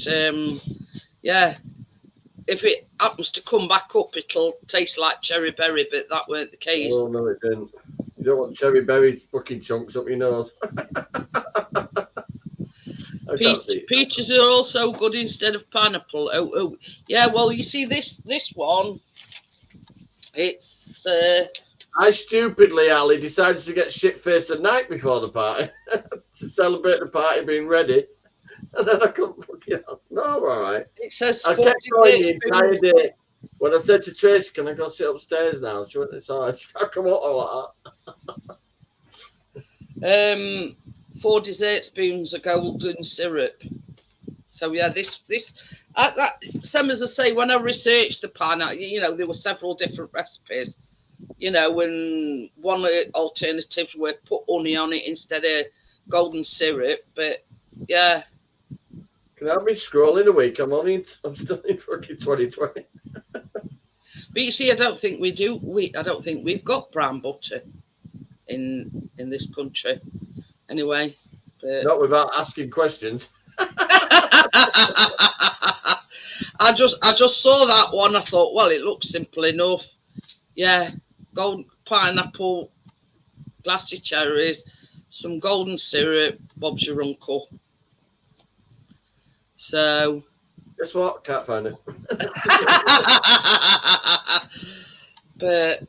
if it happens to come back up, it'll taste like cherry berry, but that weren't the case. Oh, no, it didn't. You don't want cherry berry fucking chunks up your nose. Peaches are also good instead of pineapple. Oh, yeah. Well, you see this one. It's. I stupidly, Ali, decided to get shit-faced the night before the party to celebrate the party being ready, and then I couldn't fucking. No, all right. It says. I kept going the entire day. When I said to Tracy, "Can I go sit upstairs now?" She went, "It's all right. I come up like that." 4 dessert spoons of golden syrup. So yeah, this that same as I say, when I researched the pineapple, you know, there were several different recipes, you know, and one of the alternatives were put honey on it instead of golden syrup. But yeah, can I be scrolling a week? I'm still in fucking 2020. But you see, I don't think we do. I don't think we've got brown butter in this country. Anyway, but... not without asking questions. I just saw that one. I thought, well, it looks simple enough. Yeah, gold pineapple, glassy cherries, some golden syrup. Bob's your uncle. So, guess what? Can't find it. But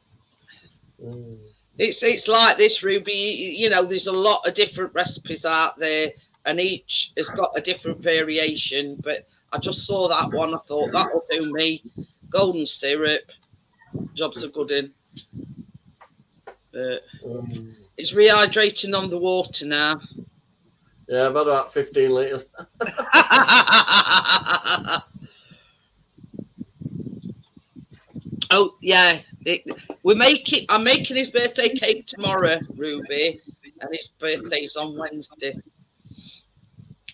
it's like this, Ruby. You know, there's a lot of different recipes out there and each has got a different variation. But I just saw that one. I thought that'll do me. Golden syrup, jobs are good in. But it's rehydrating on the water now. Yeah, I've had about 15 litres. Oh yeah, I'm making his birthday cake tomorrow, Ruby, and his birthday's on Wednesday.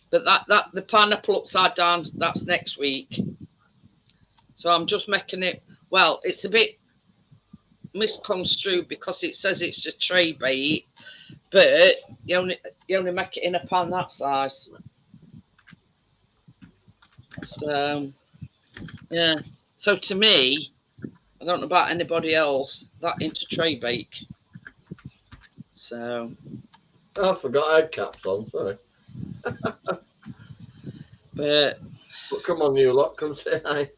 But that the pineapple upside down, that's next week. So I'm just making it. Well, it's a bit misconstrued because it says it's a tray bake, but you only make it in a pan that size. So yeah. So to me, I don't know about anybody else, that into tray bake. So. Oh, I forgot I had caps on, sorry. But come on, you lot, come say hi.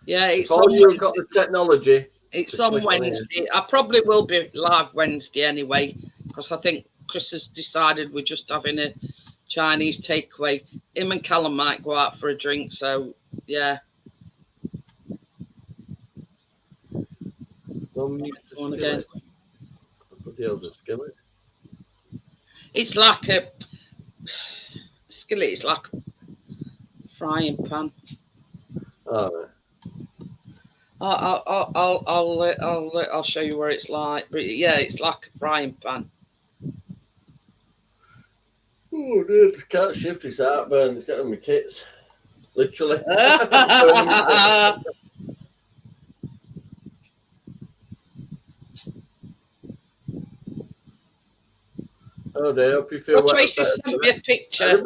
yeah, it's all you've got the technology. It's on Wednesday. I probably will be live Wednesday anyway, because I think Chris has decided we're just having a Chinese takeaway. Him and Callum might go out for a drink, so yeah. Skillet. What the hell's a skillet? It's like a skillet. It's like a frying pan. Oh. I'll show you where it's like. But yeah, it's like a frying pan. Oh dear, I can't shift his heartburn. It's getting my tits, literally. Oh dear, I hope you feel well. Tracy sent me a picture.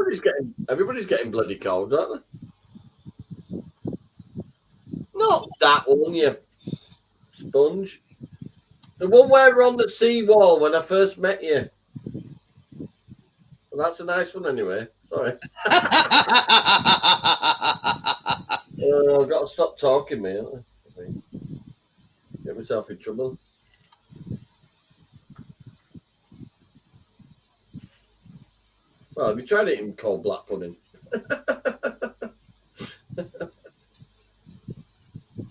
Everybody's getting bloody cold, aren't they? Not that one, you sponge. The one where we're on the seawall when I first met you. Well, that's a nice one anyway. Sorry. Oh, I've got to stop talking, mate. I think. Get myself in trouble. Well, have you tried eating cold black pudding?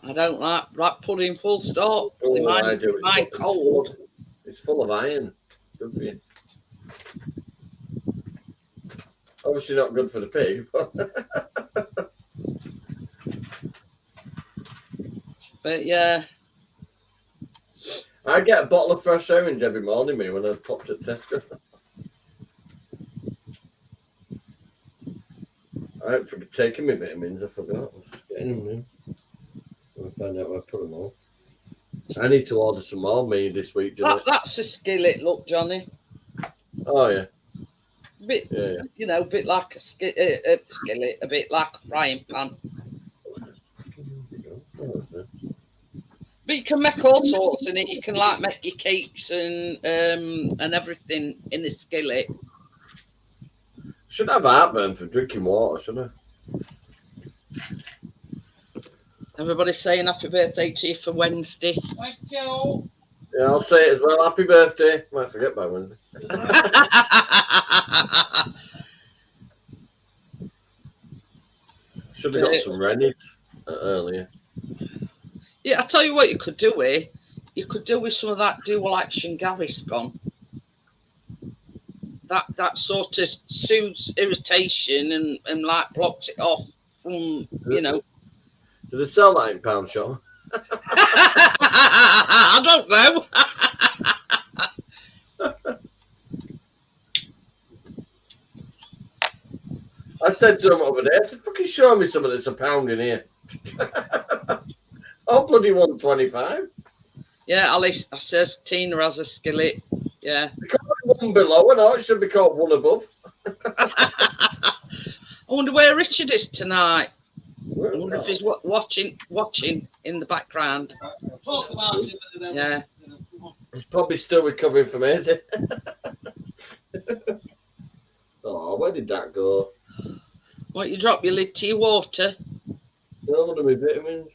I don't like pudding full stop. Oh, I do. Mine cold. It's full of iron. Good for you. Obviously not good for the pig, but yeah. I get a bottle of fresh orange every morning, me, when I popped at Tesco. I haven't forgot taking my vitamins. I forgot. I'm just getting them now. I'll find out where I put them all. I need to order some more me this week, Johnny. That's a skillet, look, Johnny. Oh yeah. Bit, yeah. You know, a bit like a skillet, a bit like a frying pan. But you can make all sorts in it. You can like make your cakes and everything in the skillet. Should have heartburn for drinking water, shouldn't I? Everybody's saying happy birthday to you for Wednesday. Thank you. Yeah, I'll say it as well. Happy birthday. Might forget by Wednesday. Should have got some Rennies earlier. Yeah, I'll tell you what you could do with. You could do with some of that dual action Gaviscon. That sort of soothes irritation and like blocks it off from, you know. Do they sell that in pound shop? I don't know. I said to him over there, I said, fucking show me something that's a pound in here. Oh, bloody 125. Yeah, Alice, I says Tina has a skillet. Yeah. They call it one below, and it should be called one above. I wonder where Richard is tonight. I wonder if he's watching in the background. Talk about it. Yeah. He's probably still recovering from it, is he? Oh, where did that go? What, you drop your lid to your water? No, one of my vitamins.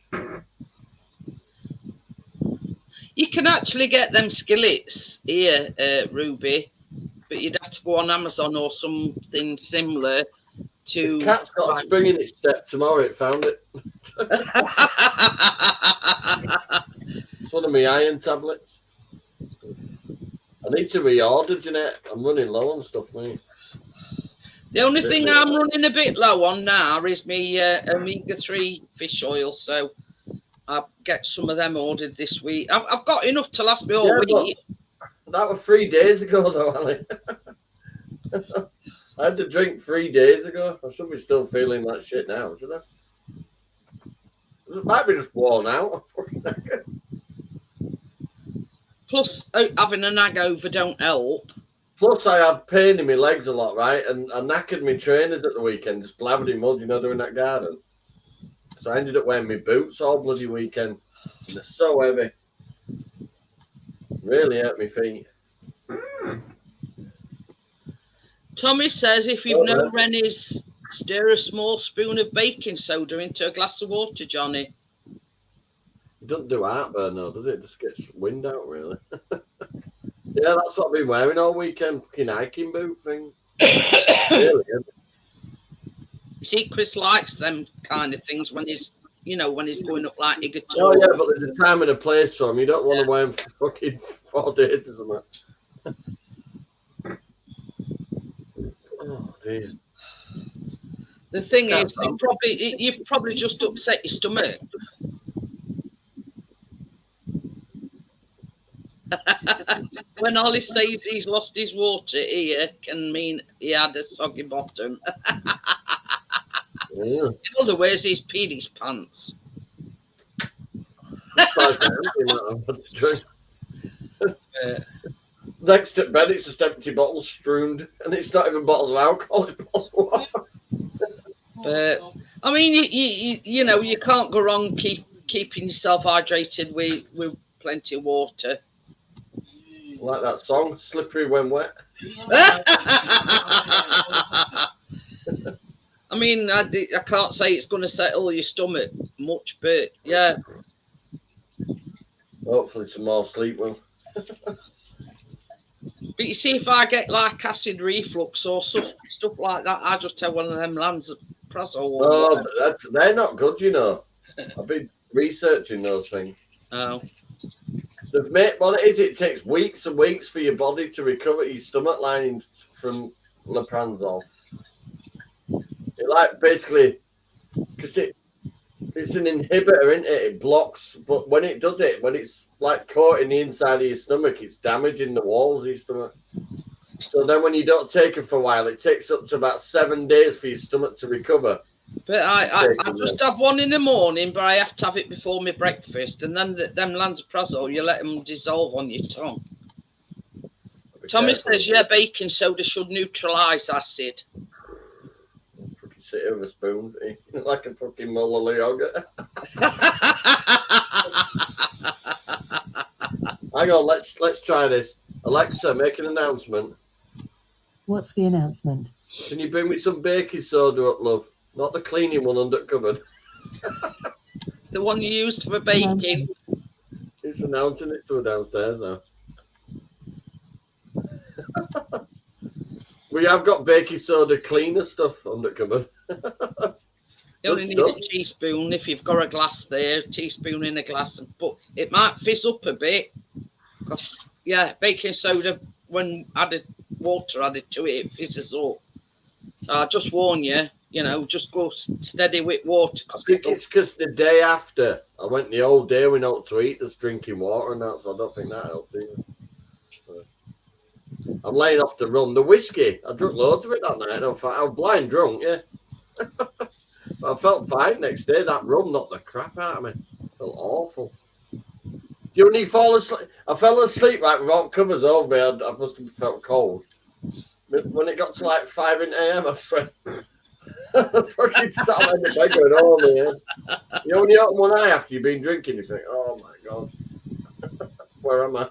You can actually get them skillets here, Ruby, but you'd have to go on Amazon or something similar to. If Cat's got a spring in its step tomorrow, it found it. It's one of my iron tablets. I need to reorder, Jeanette. I'm running low on stuff, mate. The only thing I'm running a bit low on now is my omega-3 fish oil, so I'll get some of them ordered this week. I've got enough to last me all week. That was 3 days ago, though, Ali. I had to drink 3 days ago. I should be still feeling that shit now, should I? It might be just worn out. Plus, having a nag over don't help. Plus, I have pain in my legs a lot, right? And I knackered my trainers at the weekend, just blabbered in mud, doing that garden. So I ended up wearing my boots all bloody weekend. And they're so heavy. Really hurt my feet. Tommy says if you've no Rennies, stir a small spoon of baking soda into a glass of water, Johnny. It doesn't do heartburn, though, does it? It just gets wind out, really. Yeah, that's what I've been wearing all weekend. Fucking hiking boot thing. Really good. See, Chris likes them kind of things when he's, when he's going up like a guitar. Oh, yeah, but there's a time and a place for them. You don't want to wear them for fucking 4 days or something. Oh, dear. The thing is, you probably just upset your stomach. When Ollie says he's lost his water here, can mean he had a soggy bottom. Yeah. In other words, he's peed his pants. Next to bed, it's just empty bottles strewn, and it's not even bottles of alcohol, it's bottles of water. But I mean, you can't go wrong keeping yourself hydrated with plenty of water. Like that song, "Slippery When Wet." I mean, I can't say it's going to settle your stomach much, but yeah. Hopefully, some more sleep will. But you see, if I get like acid reflux or stuff like that, I just tell one of them Lanzaprozole. Oh, but they're not good, I've been researching those things. Oh. They've made, what it is, it takes weeks and weeks for your body to recover your stomach lining from Lepranzol. It like basically, because it's an inhibitor, isn't it? It blocks, but when it does it, when it's like coating the inside of your stomach, it's damaging the walls of your stomach. So then when you don't take it for a while, it takes up to about 7 days for your stomach to recover. But I just have one in the morning, but I have to have it before my breakfast. And then them Lanzaprozole, you let them dissolve on your tongue. Tommy says, yeah, baking soda should neutralise acid. Fucking sit here with a spoon, like a fucking mull of yogurt. Hang on, let's try this. Alexa, make an announcement. What's the announcement? Can you bring me some baking soda up, love? Not the cleaning one under the cupboard. The one you used for baking. It's announcing it to her downstairs now. We have got baking soda cleaner stuff under the cupboard. You only need a teaspoon if you've got a glass there, a teaspoon in a glass, but it might fizz up a bit. Because, yeah, baking soda, when water added to it, it fizzes up. So I just warn you, just go steady with water. I think it's because the day after, I went the whole day with no to eat, just drinking water and that, so I don't think that helped either. I'm laying off the rum. The whiskey, I drank loads of it that night. I was blind drunk, yeah. But I felt fine next day. That rum knocked the crap out of me. I felt awful. Do you only fall asleep? I fell asleep like without covers over me. I must have felt cold. When it got to like 5 a.m, I fucking sat in the bed going, oh man. When you open one eye after you've been drinking, you think, oh my God, where am I?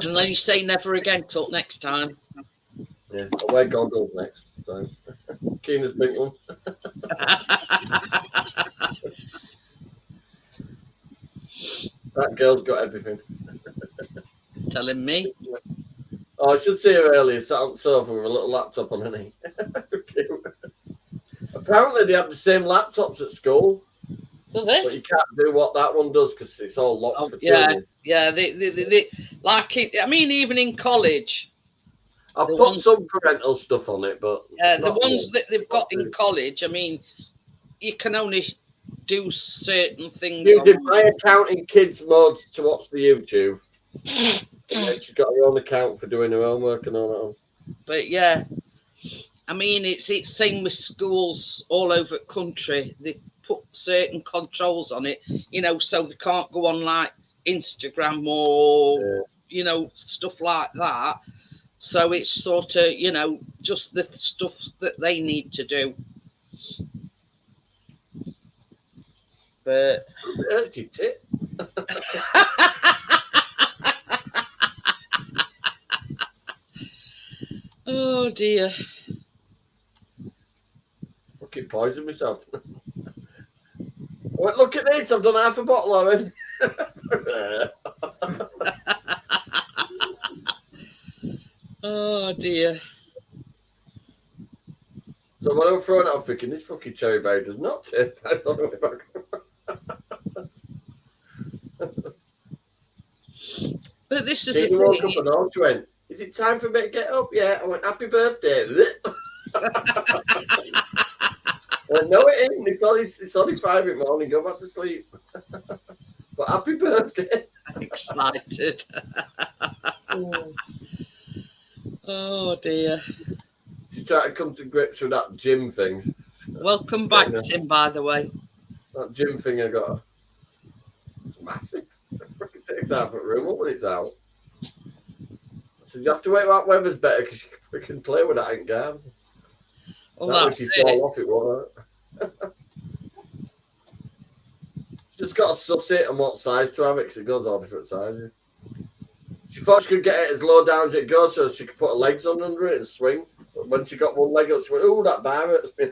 And then you say never again till next time. Yeah, I'll wear goggles next time. Keena's big one. That girl's got everything. Telling me. Oh, I should see her earlier, sat on the sofa with a little laptop on her knee. Apparently, they have the same laptops at school, Do they? but you can't do what that one does because it's all locked Oh, for yeah, children. yeah. They like it. I mean, even in college, I've the put ones- some parental stuff on it, but the not ones all. that they've got in college. I mean, you can only do certain things. Using on- my account in kids mode to watch the YouTube. And then she's got her own account for doing her homework and all But yeah, I mean, it's same with schools all over the country. They put certain controls on it, you know, so they can't go on like Instagram or that. you know, stuff like that. So it's sort of, you know, just the stuff that they need to do. But It hurts your tit. oh dear. Fucking poisoned myself. Well, look at this. I've done half a bottle already. Oh dear. So when I'm throwing it, I'm thinking this fucking cherry berry does not taste nice on the way back. But this is the Tina woke up thing. and all, she went, "Is it time for me to get up?" Yeah. I went, "Happy birthday." I went, "No, it ain't. It's only 5 in the morning. Go back to sleep." But happy birthday. I'm excited. Oh dear. She's trying to come to grips with that gym thing. Welcome back, Tim, by the way. That gym thing I got. It's massive. It takes half a room up when it's out. I said, you have to wait till that weather's better because you can play with that in garden. Well, That way that's if you it. fall off, it won't hurt. She's just got to suss it and what size to have it because it goes all different sizes. She thought she could get it as low down as it goes so she could put her legs on under it and swing. But when she got one leg up, she went, "Oh, that bar hurts me."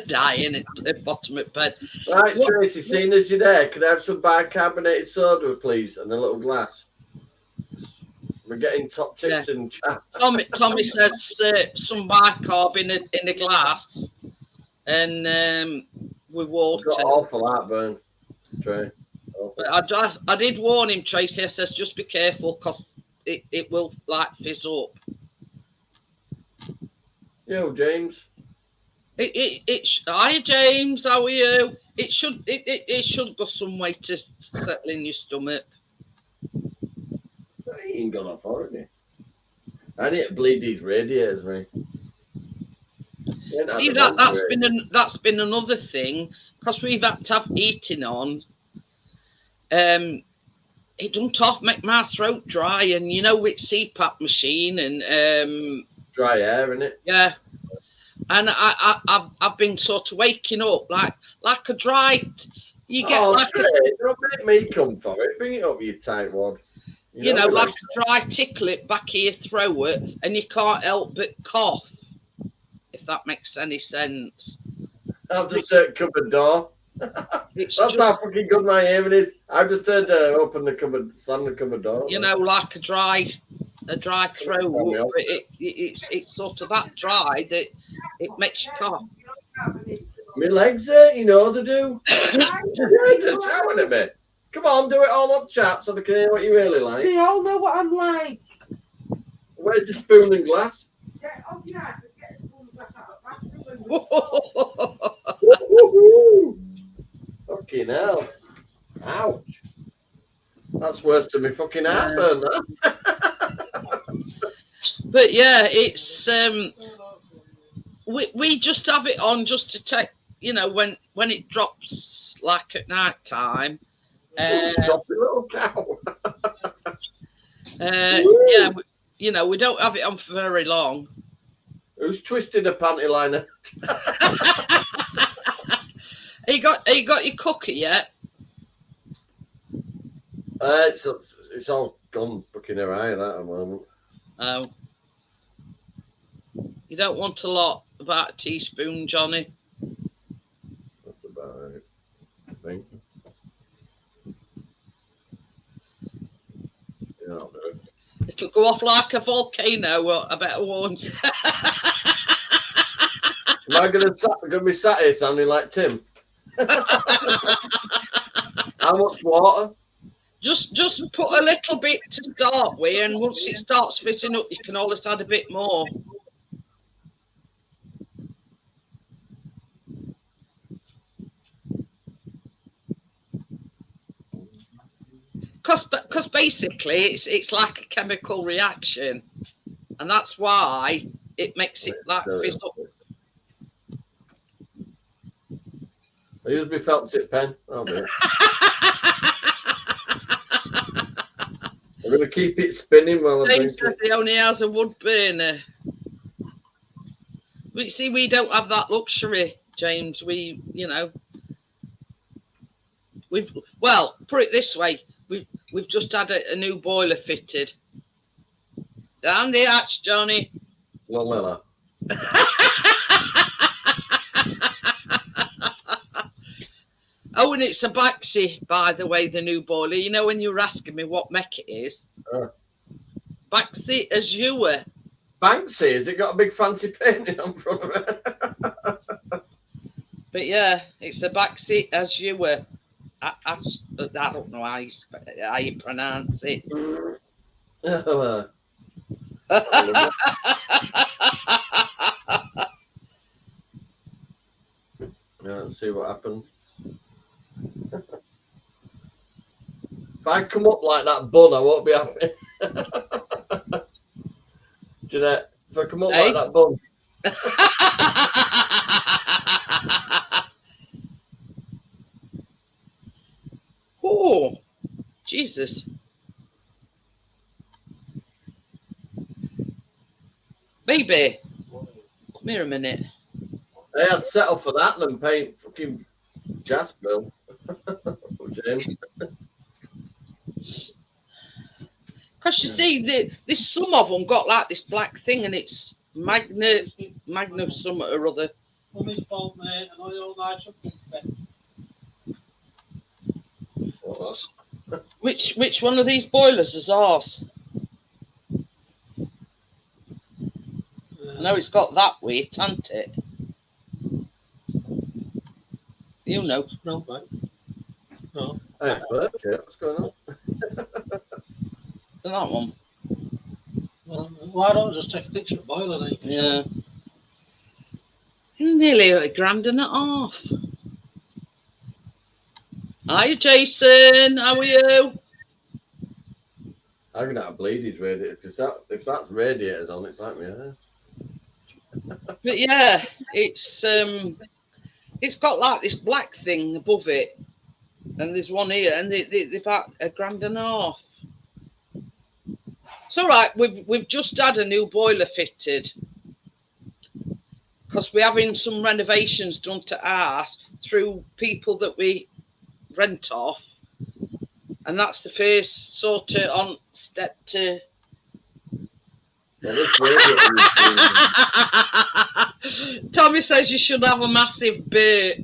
Dying at the bottom of bed. Right, What? Tracy, seeing as you're there, could I have some bicarbonated soda, please, and a little glass? We're getting top tips in chat. Tommy says some bicarb in a glass and with I've water. got awful heartburn, Trey. But I did warn him, Tracy. I says just be careful because it will like fizz up. Yo, James. Hi James, how are you? It should go some way to settle in your stomach. He ain't gone off already. I need to bleed these radiators, mate. See that's been another thing because we've had to have heating on. It don't half make my throat dry, and you know with CPAP machine and dry air, innit? yeah. And I've been sort of waking up like a dry. You get like Trey, don't make me come for it. Bring it up, you tight wad. You know, like a dry tickle at back of your throat, and you can't help but cough. If that makes any sense. I've just heard cupboard door. That's just, how fucking good my hearing is. I've just heard open the cupboard, slam the cupboard door. You know, like a dry throat. But it's sort of that dry that it makes you cough. My legs hurt, you know they do. Yeah, just shouting at me. Come on, do it all up chat so they can hear what you really like. They all know what I'm like. Where's the spoon and glass? Get off your ass and get a spoon and glass out. Woo-hoo-hoo. Fucking hell. Ouch. That's worse than my fucking heartburn, that. But yeah, it's we just have it on just to take, you know, when it drops like at night time. Stop the little cow. Yeah, you know, we don't have it on for very long. Who's twisted a panty liner? Have you got your cooker yet? It's all gone fucking awry at the moment. Oh. You don't want a lot, about a teaspoon, Johnny. That's about it. It'll go off like a volcano. Well, I better warn you. Am I gonna be sat here sounding like Tim? How much water? Just put a little bit to start with, and once it starts fitting up, you can always add a bit more. Because basically it's like a chemical reaction, and that's why it makes it like fizz up. I use my felt tip pen. I'll do it. I'm gonna keep it spinning while I James drink says he only has a wood burner. We see we don't have that luxury, James. We, well, put it this way, we've just had a new boiler fitted. Down the hatch, Johnny. Well. Oh, and it's a Baxi, by the way, the new boiler. You know when you were asking me what mech it is? Baxi Azure. Banksy, has it got a big fancy painting on front of it? But yeah, it's a Baxi Azure. I don't know how you pronounce it. Let's see what happens. If I come up like that bun, I won't be happy. Jeanette, if I come up like that bun. Oh, Jesus. Baby, come here a minute. I'd settle for that than paint fucking gas bill. James. Because you see, this some of them got like this black thing, and it's Magnus something or other. Which one of these boilers is ours? No, it's got that weight, hasn't it? You know. No, mate. No. Hey, what's going on? That one. Well, why don't I just take a picture of the boiler then? Yeah. Nearly $1,500. Hi, Jason. How are you? I'm gonna have to bleed his radiator because if that's radiators on, it's like me. But yeah, it's got like this black thing above it, and there's one here, and they're about $1,500. It's all right. We've just had a new boiler fitted because we're having some renovations done to ours through people that we rent off, and that's the first sort of on step to. Tommy says you should have a massive burp.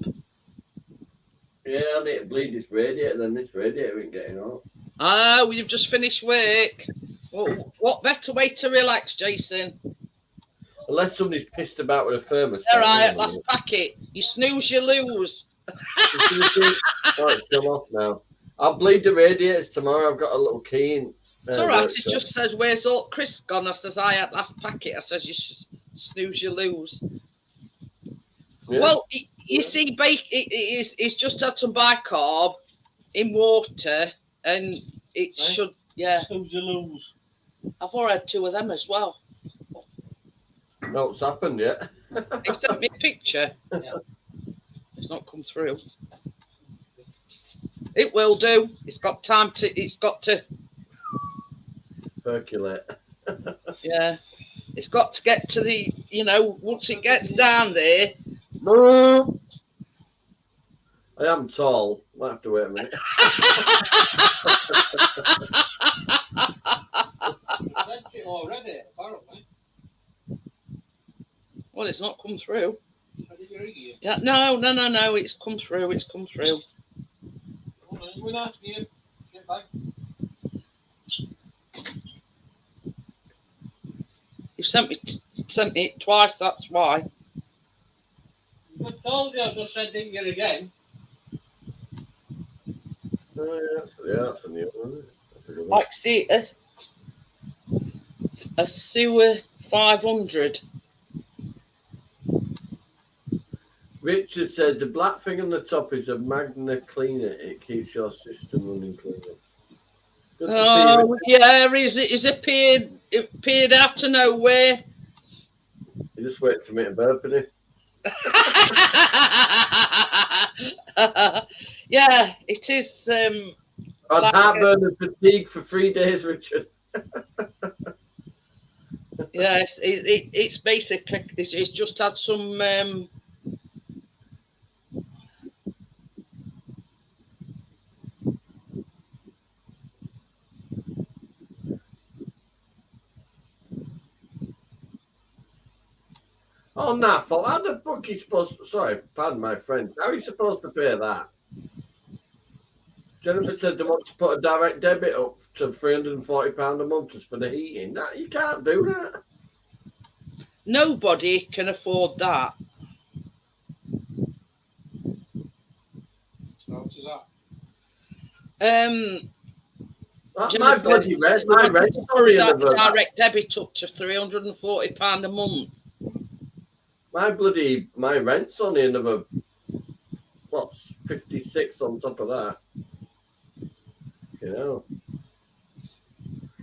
Yeah, I need to bleed this radiator, then this radiator ain't getting out. Oh, you've just finished work. Well, what better way to relax, Jason? Unless somebody's pissed about with a thermostat. All right, last packet. You snooze, you lose. Oh, it's come off now. I'll bleed the radiators tomorrow. I've got a little key in. It's all right. It just says, "Where's all Chris gone?" I says, "I had last packet." I says, "You snooze, you lose." Yeah. Well, you see, it's just had some bicarb in water, and it should, yeah. Snooze, you lose. I've already had 2 of them as well. No, it's happened yet. He sent me a picture. Yeah. It's not come through. It will do. It's got time to. It's got to percolate. Yeah, it's got to get to the. Once it gets down there. I am tall. Might have to wait a minute. Already, apparently. Well, it's not come through. Yeah, no. It's come through. It's come through. We'll ask you. Get back. sent it twice. That's why. I told you I've just sending you again. Oh, yeah, that's a new one, isn't it? That's a good one. Like, see, a sewer 500. Richard says the black thing on the top is a Magna Cleaner. It keeps your system running cleaner. Good to see you. Oh, yeah, is appeared out of nowhere. You just wait for me to burp in it. Yeah, it is. I've Like, had heartburn and fatigue for 3 days, Richard. yeah, it's basically it's just had some. Oh, naffle. How the fuck are you supposed to... Sorry, pardon my French. How are you supposed to pay that? Jennifer said they want to put a direct debit up to £340 a month just for the heating. That, you can't do that. Nobody can afford that. How much is that? My Jennifer bloody rent, says they my want rent's to put sorry, that direct debit up to £340 a month. my rent's only another, what's 56 on top of that. You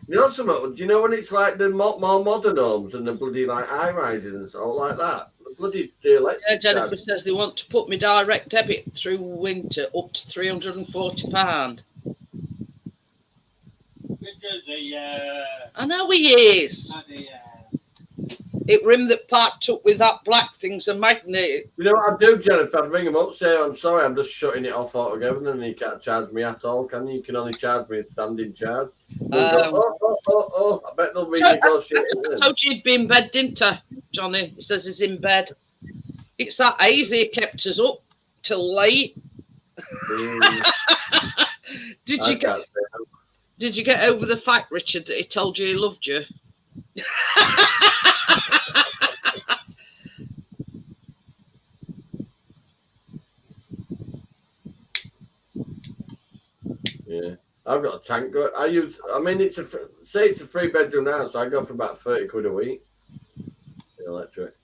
know something? Do you know when it's like the more modern homes and the bloody like high rises and stuff like that? The electric. Yeah, Jennifer says they want to put me direct debit through winter up to £340. I know he is. It rim that parked up with that black thing's a magnet. You know what I'd do, Jennifer? I'd ring him up, say, I'm sorry, I'm just shutting it off altogether, and you can't charge me at all, can you? You can only charge me a standing charge. Go, oh, I bet they'll renegotiate it. I told you he'd be in bed, didn't I, Johnny? He says he's in bed. It's that hazy kept us up till late. Did you get over the fact, Richard, that he told you he loved you? Yeah, I've got a tank. It's a 3-bedroom house. I go for about 30 quid a week. The electric.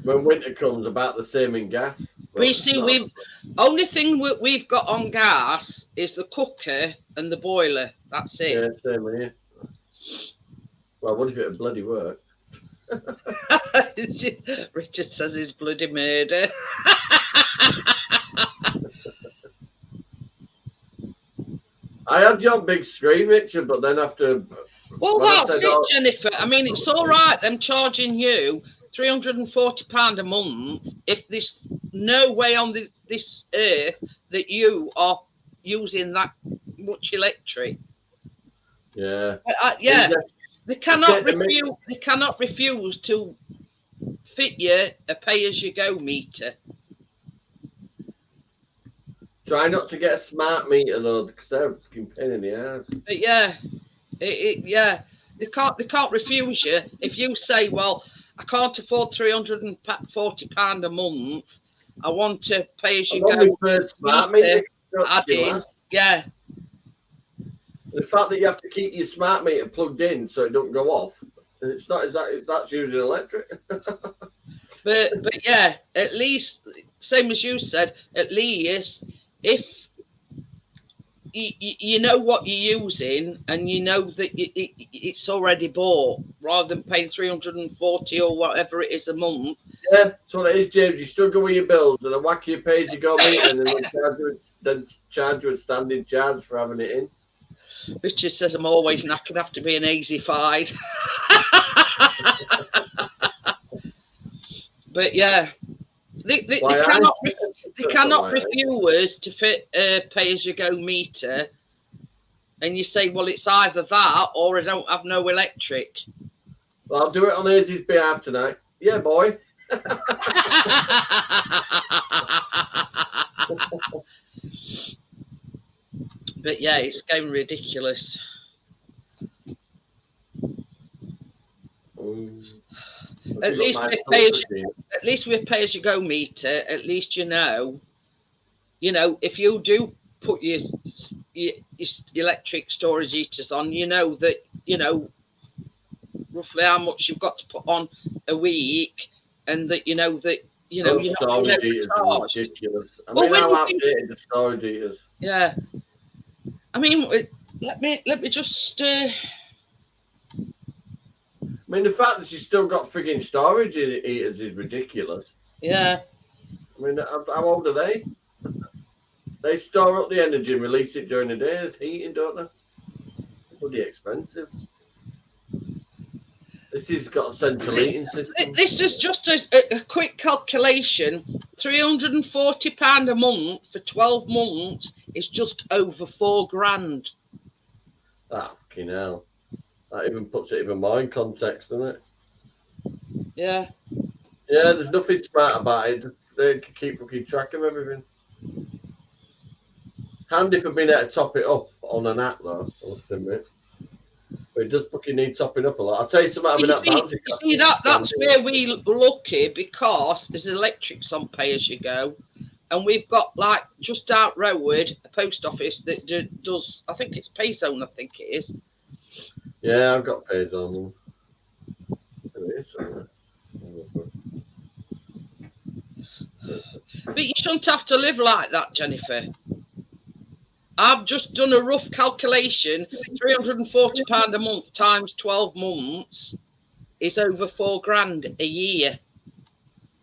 When winter comes, about the same in gas. We see, only thing we've got on gas is the cooker and the boiler. That's it. Yeah, same here. Well, what if it bloody worked? Richard says he's bloody murder. I had you on big screen, Richard, but then after... Well, that's it, Jennifer. I mean, it's all right, them charging you £340 a month if there's no way on this earth that you are using that much electric. Yeah. Yeah. They cannot refuse to fit you a pay-as-you-go meter. Try not to get a smart meter though, because they're a fucking pain in the ass. But yeah, they can't refuse you if you say, well, I can't afford £340 a month. I want to pay as you go. Smart meter. Yeah. The fact that you have to keep your smart meter plugged in so it don't go off. It's not that's using electric. but yeah, at least same as you said, at least if you know what you're using and you know that it's already bought, rather than paying 340 or whatever it is a month. Yeah, that's what it is, James. You struggle with your bills and a wacky page you go meter and then charge you a standing charge for having it in. Richard says I'm always knackered after being hazy-fied. But yeah, they cannot refuse to fit a pay-as-you-go meter, and you say, well, it's either that or I don't have no electric. Well, I'll do it on Hazy's behalf tonight. Yeah, boy. But yeah, it's getting ridiculous. At least with pay as you go meter, at least you know, if you do put your electric storage heaters on, you know that, roughly how much you've got to put on a week, and that Those storage heaters are ridiculous. I mean, how outdated the storage heaters? Yeah. I mean, let me just. I mean, the fact that she's still got frigging storage heaters is ridiculous. Yeah. I mean, how old are they? They store up the energy and release it during the day as heating, don't they? Bloody expensive. This has got a central heating system. This is just a quick calculation. £340 a month for 12 months is just over £4,000. Ah, fucking hell. That even puts it even more in context, doesn't it? Yeah. Yeah, there's nothing smart about it. They can keep fucking track of everything. Handy for being able to top it up on an app, though, I must admit. But it does fucking need topping up a lot. I'll tell you something. That's where we're lucky, because there's electrics on pay as you go, and we've got like just out road a post office that does. I think it's Payzone. I think it is. Yeah, I've got Payzone. It is. But you shouldn't have to live like that, Jennifer. I've just done a rough calculation. £340 a month times 12 months is over £4,000 a year.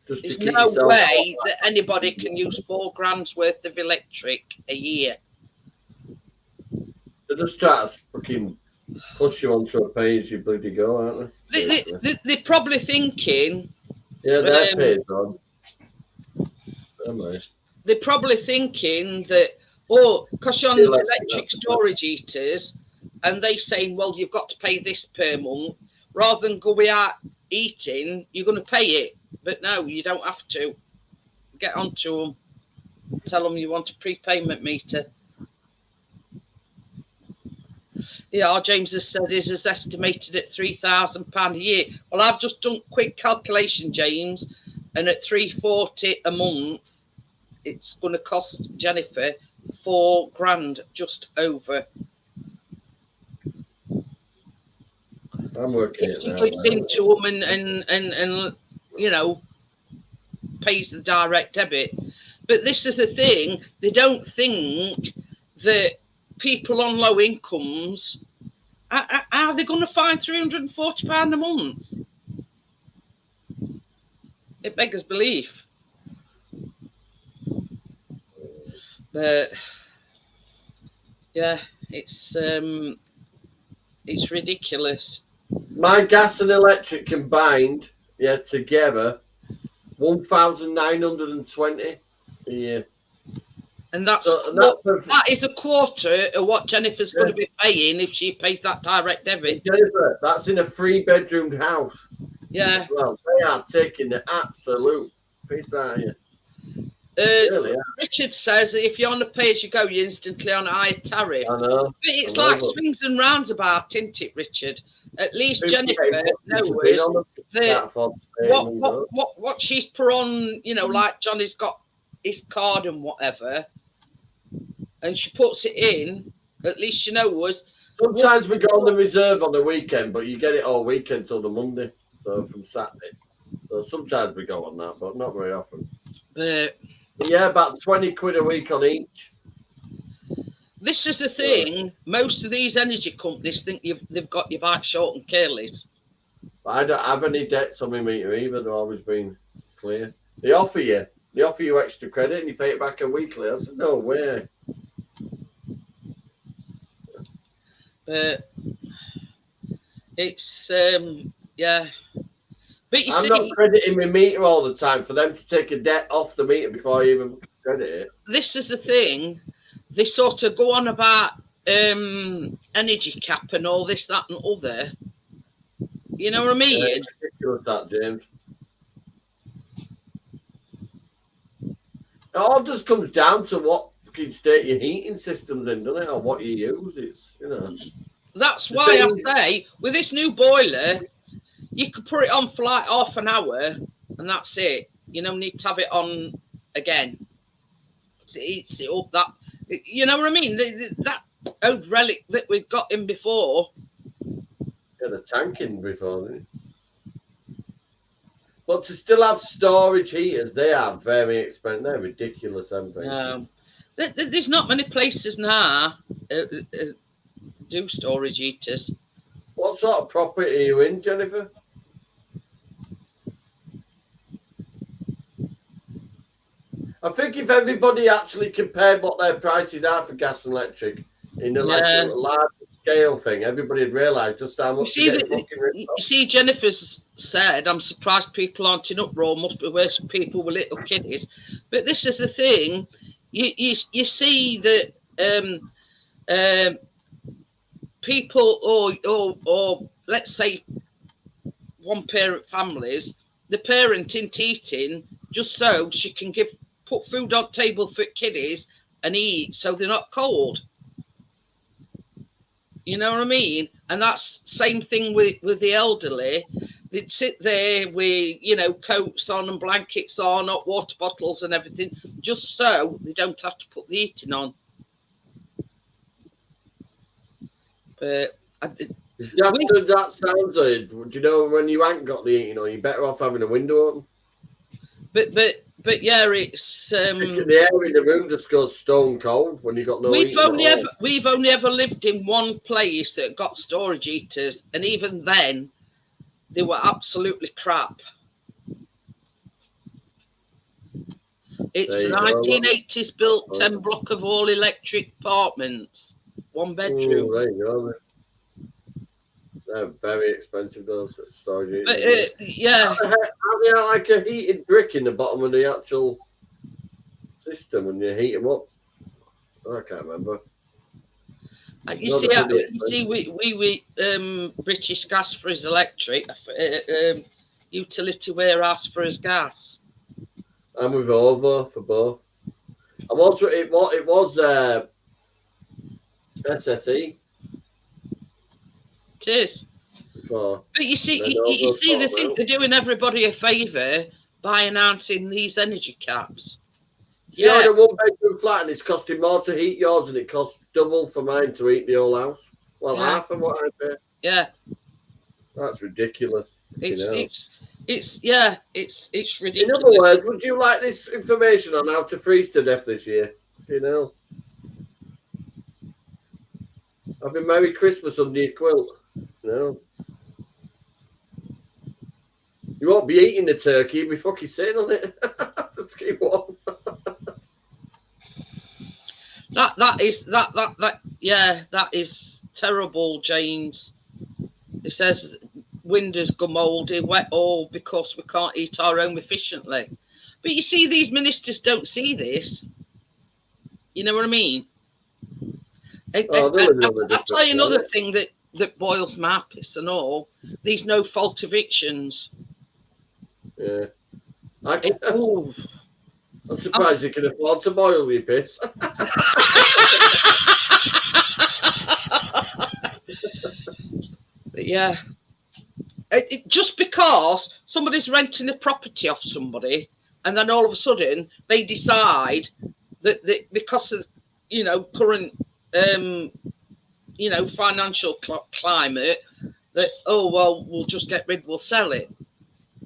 There's no way that anybody can use £4,000 worth of electric a year. They just try to fucking push you onto a page you bloody go, aren't they? They're probably thinking. Yeah, they're paid on. They're probably thinking that, because you're on electric storage heaters, and they saying, well, you've got to pay this per month. Rather than go out eating, you're going to pay it. But no, you don't have to. Get onto them. Tell them you want a prepayment meter. Yeah, James has said his is estimated at £3,000 a year. Well, I've just done quick calculation, James, and at £340 a month, it's going to cost Jennifer £4,000, just over. I'm working it now. Gives into them and pays the direct debit. But this is the thing, they don't think that people on low incomes are they going to find £340 a month? It beggars belief. But yeah, it's ridiculous. My gas and electric combined, together, 1,920 a year. And that is a quarter of what Jennifer's going to be paying if she pays that direct debit. Jennifer, that's in a 3-bedroom house. Yeah. Well, they are taking the absolute piss out of you. Richard says that if you're on a pay-as-you-go, you're instantly on a higher tariff. I know. But it's like swings and roundabouts, isn't it, Richard? At least Jennifer knows that what she's put on, like Johnny's got his card and whatever, and she puts it in, at least she knows. Sometimes we go on the reserve on the weekend, but you get it all weekend till the Monday, so from Saturday. So sometimes we go on that, but not very often. Yeah, about 20 quid a week on each. This is the thing. Most of these energy companies think they've got your back short and careless. I don't have any debts on my meter either. They've always been clear. They offer you extra credit and you pay it back a week later. I said, no way. But it's yeah. But I'm not crediting my meter all the time for them to take a debt off the meter before I even credit it. This is the thing. They sort of go on about energy cap and all this, that, and other. You know what I mean? Yeah, it's ridiculous, that, James. It all just comes down to what fucking state your heating system's in, doesn't it? Or what you use. It's, That's why I say, with this new boiler, you could put it on for like half an hour and that's it. You don't need to have it on again. It eats it up. That, you know what I mean? That old relic that we've got in before. Yeah, the tank in before, didn't it? But to still have storage heaters, they are very expensive. They're ridiculous, aren't they? There's not many places now do storage heaters. What sort of property are you in, Jennifer? I think if everybody actually compared what their prices are for gas and electric in a large scale thing, everybody would realise just how much you see, Jennifer's said, I'm surprised people aren't in uproar, must be worse for people with little kiddies. But this is the thing, you see that people or let's say one parent families, the parent isn't eating just so she can put food on table for kiddies and eat so they're not cold. You know what I mean? And that's same thing with the elderly. They'd sit there with, coats on and blankets on, hot water bottles and everything, just so they don't have to put the heating on. But that sounds like, do you know when you ain't got the heating on, you're better off having a window open. But yeah, it's the air in the room just goes stone cold when you got no heating. We've only ever lived in one place that got storage heaters, and even then, they were absolutely crap. It's a 1980s built 10 block of all electric apartments, 1 bedroom. There you go. They're very expensive, those storage heaters. Yeah. How do you like a heated brick in the bottom of the actual system when you heat them up? I can't remember. You see, we British Gas for his electric, utility warehouse for his gas. I'm with OVO for both. It was SSE. It is. Before. But you see, they think they're doing everybody a favour by announcing these energy caps. See, I had a 1-bedroom flat and it's costing more to heat yours and it costs double for mine to heat the whole house. Well, half of what I pay. Yeah. That's ridiculous. It's ridiculous. In other words, would you like this information on how to freeze to death this year? I've been Merry Christmas under your quilt. You won't be eating the turkey, you'll be fucking sitting on it. Just keep warm. That is terrible, James. It says windows go mouldy, wet all because we can't eat our own efficiently. But you see, these ministers don't see this. You know what I mean? I'll tell you another thing that boils my piss and all. These no-fault evictions. Yeah. I'm surprised you can afford to boil your piss. But yeah. Just because somebody's renting a property off somebody and then all of a sudden they decide that because of, current, financial climate, that, we'll just get rid, we'll sell it.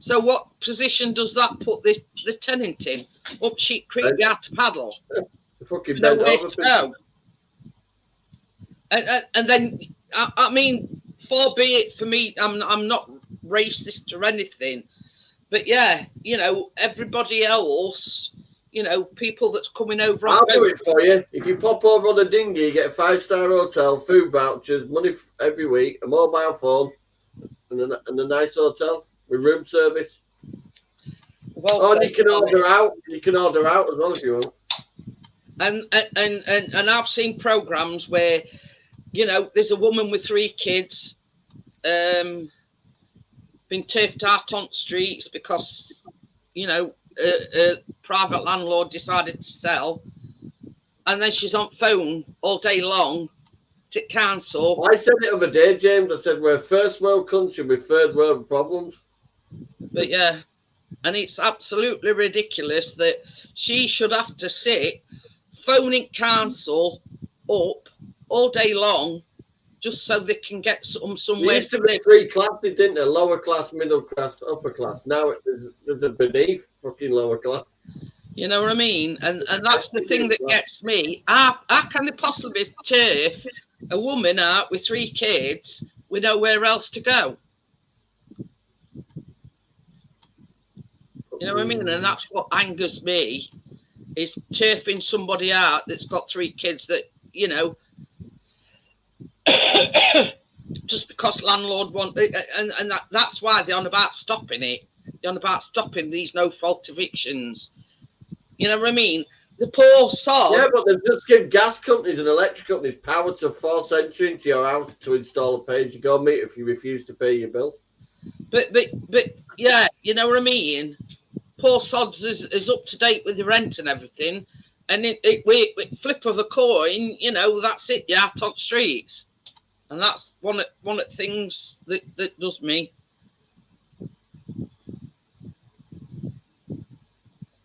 So what position does that put the tenant in? Up Sheep Creek, you have to paddle. Fucking no way to go. And then, I mean, far be it for me, I'm not racist or anything, but yeah, everybody else, people that's coming over. I'll do it for you. If you pop over on the dinghy, you get a 5-star hotel, food vouchers, money every week, a mobile phone, and a nice hotel with room service. And you can order out. You can order out as well if you want. And I've seen programs where, there's a woman with 3 kids, been turfed out on streets because, a private landlord decided to sell, and then she's on phone all day long to council. I said it the other day, James. I said we're a first world country with third world problems. But yeah, and it's absolutely ridiculous that she should have to sit phoning council up all day long just so they can get There somewhere used to to be live. 3 classes, didn't there? Lower class, middle class, upper class. Now there's a beneath fucking lower class. You know what I mean? And that's the thing that gets me. How can they possibly turf a woman out with 3 kids with nowhere else to go? You know what I mean? And that's what angers me, is turfing somebody out that's got 3 kids that, you know, just because landlord want, and that's why they're on about stopping it. They're on about stopping these no-fault evictions. You know what I mean? The poor sod. Yeah, but they just give gas companies and electric companies power to force entry into your house to install a pay-as-you-go meter if you refuse to pay your bill. But yeah, you know what I mean? Poor sods is up to date with the rent and everything. And with flip of a coin, you know, that's it. You're out on streets. And that's one of the things that does me.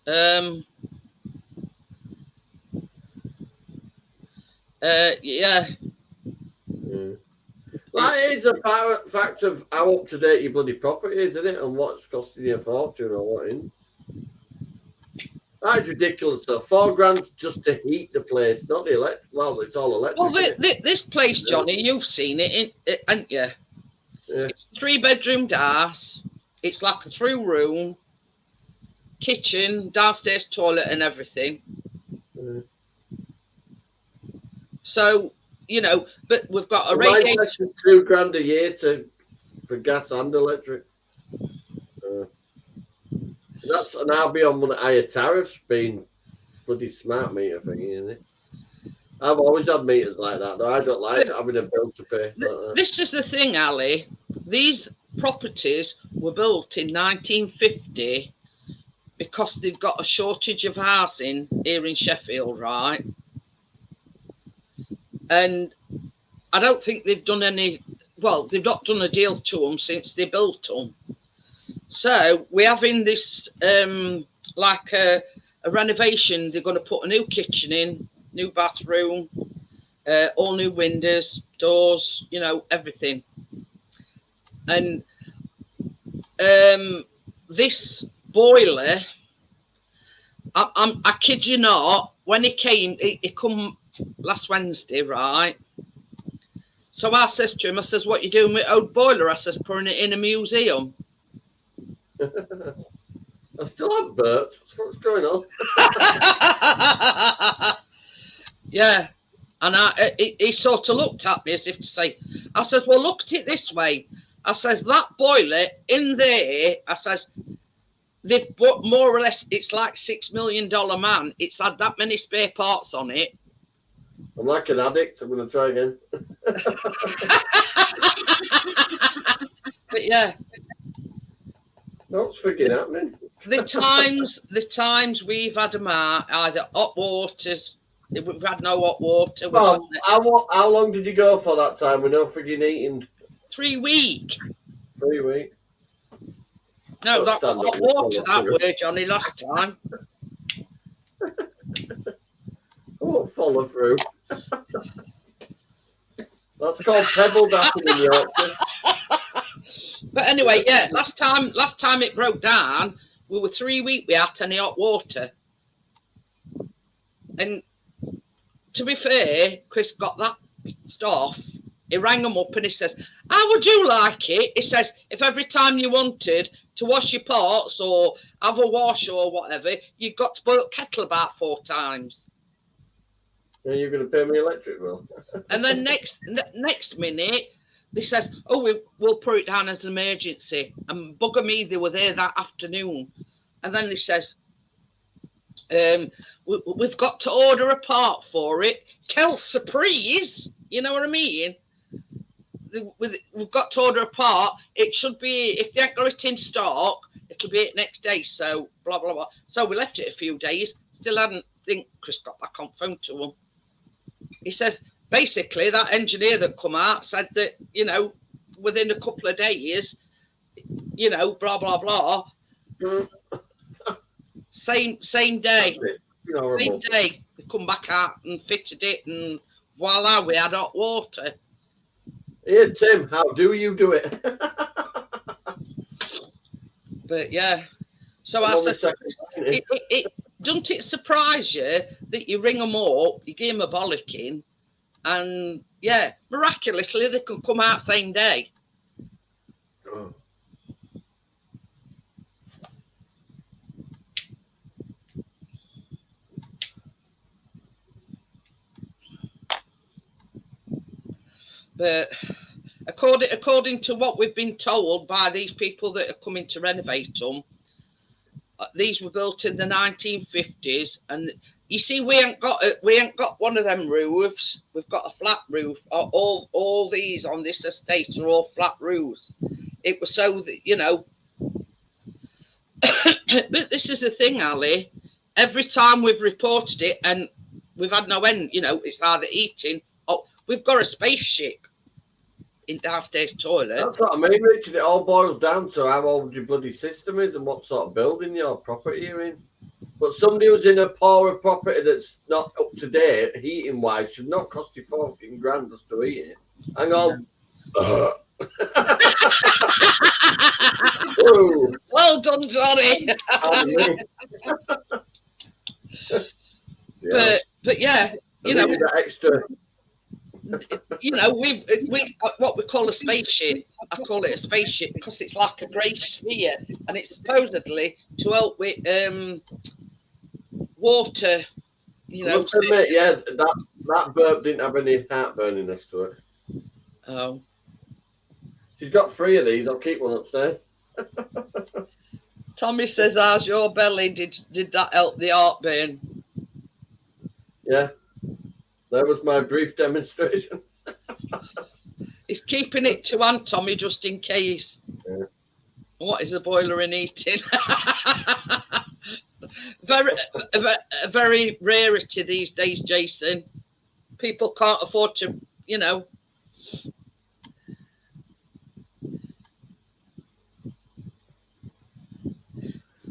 Yeah. That is a fact of how up to date your bloody property is, isn't it? And what's costing you a fortune or what in. That is ridiculous. So $4,000 just to heat the place, not the electric. Well, it's all electric. Well, this place, Johnny, you've seen it, haven't you? Yeah. It's 3-bedroom house. It's like a 3-room kitchen, downstairs toilet, and everything. Yeah. So, you know, but we've got a Mine's radiator. less than $2,000 a year for gas and electric. And I'll be on one of the higher tariffs, being bloody smart meter thingy, isn't it? I've always had meters like that, though. I don't like having a bill to pay. This is the thing, Ali. These properties were built in 1950 because they've got a shortage of housing here in Sheffield, right? And I don't think they've done any. Well, they've not done a deal to them since they built them. So we're having this like a renovation. They're going to put a new kitchen in, new bathroom, all new windows, doors, you know, everything. And this boiler, I kid you not, when he came, he come last Wednesday, right? So I says to him, I says, what you doing with old boiler? I says, putting it in a museum. I still have burps. What's going on? Yeah. And he sort of looked at me as if to say, I says, well, look at it this way. I says, that boiler in there, I says, they've put more or less, it's like $6 million man. It's had that many spare parts on it. I'm like an addict. I'm going to try again. But yeah. What's freaking happening? The times we've had them out, either hot waters, we've had no hot water. Well, how long did you go for that time with no freaking eating? 3 weeks. 3 weeks. No, that hot water, that word, Johnny, last time. Oh, follow through. That's called pebble dapping in Yorkshire. But anyway, yeah, last time it broke down, we were 3 weeks without any hot water. And to be fair, Chris got that stuff. He rang them up and he says, how would you like it? He says, if every time you wanted to wash your pots or have a wash or whatever, you got to boil kettle about 4 times. And you're going to pay me electric bill. And then next minute, they says, oh, we'll put it down as an emergency. And bugger me, they were there that afternoon. And then they says, we've got to order a part for it. Quelle surprise. You know what I mean? We've got to order a part. It should be, if they ain't got it in stock, it'll be it next day. So, blah, blah, blah. So we left it a few days. Still hadn't, think Chris got back on phone to him. He says, basically that engineer that come out said that, you know, within a couple of days, you know, blah blah blah. Same day. Same day, they come back out and fitted it, and voila, we had hot water. Here, Tim, how do you do it? But yeah, so I said, doesn't it surprise you that you ring them up, you give them a bollocking, and yeah, miraculously they can come out same day. Oh. But according to what we've been told by these people that are coming to renovate them, these were built in the 1950s, and you see, we ain't got one of them roofs. We've got a flat roof. All these on this estate are all flat roofs. It was so that, you know. But this is the thing, Ali. Every time we've reported it, and we've had no end. You know, it's either eating. Oh, we've got a spaceship in downstairs toilet. That's what I mean, Richard. It all boils down to how old your bloody system is and what sort of building your property you're in. But somebody who's in a poorer property that's not up to date, heating wise, should not cost you 14 grand just to heat it. Hang on. Well done, Johnny. Yeah. But yeah, you know, that extra. You know, we what we call a spaceship. I call it a spaceship because it's like a grey sphere, and it's supposedly to help with water. You know, I must admit, yeah, that burp didn't have any heartburniness to it. Oh, she's got 3 of these. I'll keep one upstairs. Tommy says, "How's your belly? Did that help the heartburn?" Yeah. That was my brief demonstration. He's keeping it to hand, Tommy, just in case. Yeah. What is a boiler and eating? a very rarity these days, Jason. People can't afford to, you know.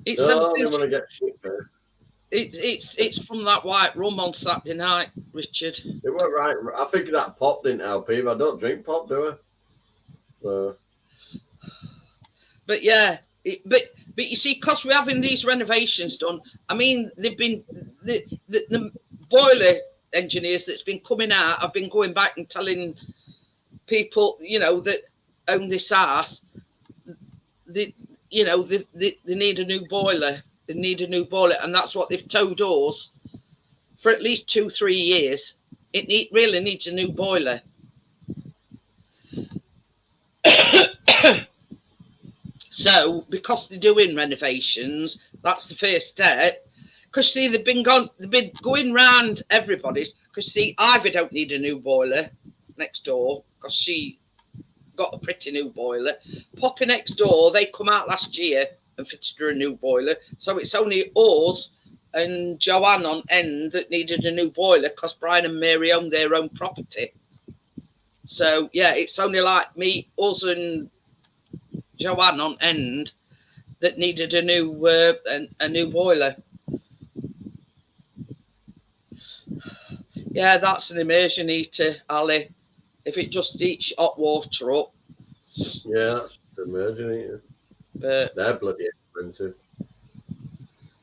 It's I don't want to get shit there. It's from that white rum on Saturday night, Richard. It went right. I think that pop didn't help either. I don't drink pop, do I? So. But yeah, but you see, because we're having these renovations done, I mean, they've been the boiler engineers that's been coming out have been going back and telling people, you know, that own this house, they need a new boiler. They need a new boiler, and that's what they've told us for at least 2-3 years. It really needs a new boiler. So, because they're doing renovations, that's the first step. Because see, they've been going round everybody's. Because see, Ivy don't need a new boiler next door because she got a pretty new boiler. Poppy next door, they come out last year and fitted her a new boiler. So it's only us and Joanne on end that needed a new boiler because Brian and Mary own their own property. So yeah, it's only like me, us and Joanne on end that needed a new boiler. Yeah, that's an immersion heater, Ali. If it just heats hot water up. Yeah, that's an immersion heater. But they're bloody expensive.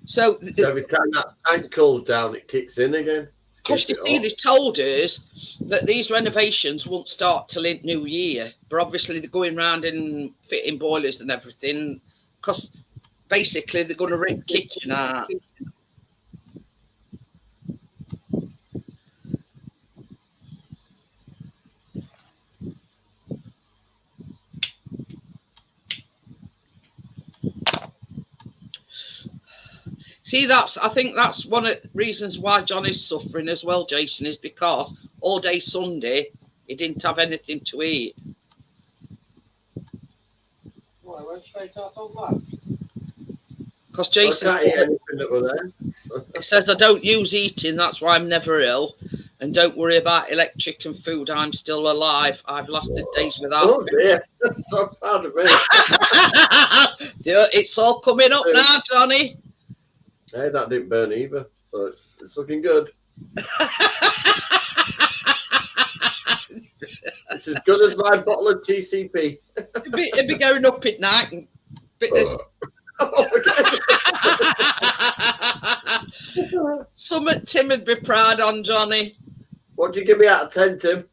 So every time that tank cools down, it kicks in again. Because you see, they told us that these renovations won't start till in New Year. But obviously they're going round and fitting boilers and everything. Because basically they're going to rip kitchen out. See, I think that's one of the reasons why John is suffering as well, Jason, is because all day Sunday he didn't have anything to eat. Well, I went straight out on that. Because Jason I can't eat anything that were there. he says, I don't use eating, that's why I'm never ill. And don't worry about electric and food. I'm still alive. I've lasted days without Oh food. dear, that's so proud of me. Yeah, it's all coming up now, Johnny. Hey, that didn't burn either, so it's looking good. It's as good as my bottle of TCP. It'd be going up at night. And Something Tim would be proud on, Johnny. What do you give me out of 10, Tim?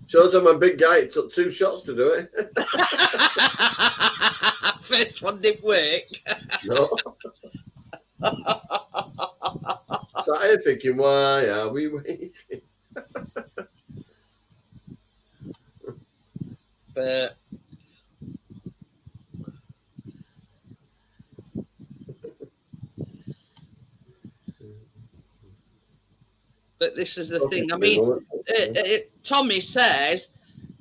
Shows I'm a big guy. It took 2 shots to do it. First one didn't work. No. So I'm thinking, why are we waiting? But this is the thing. I mean, Tommy says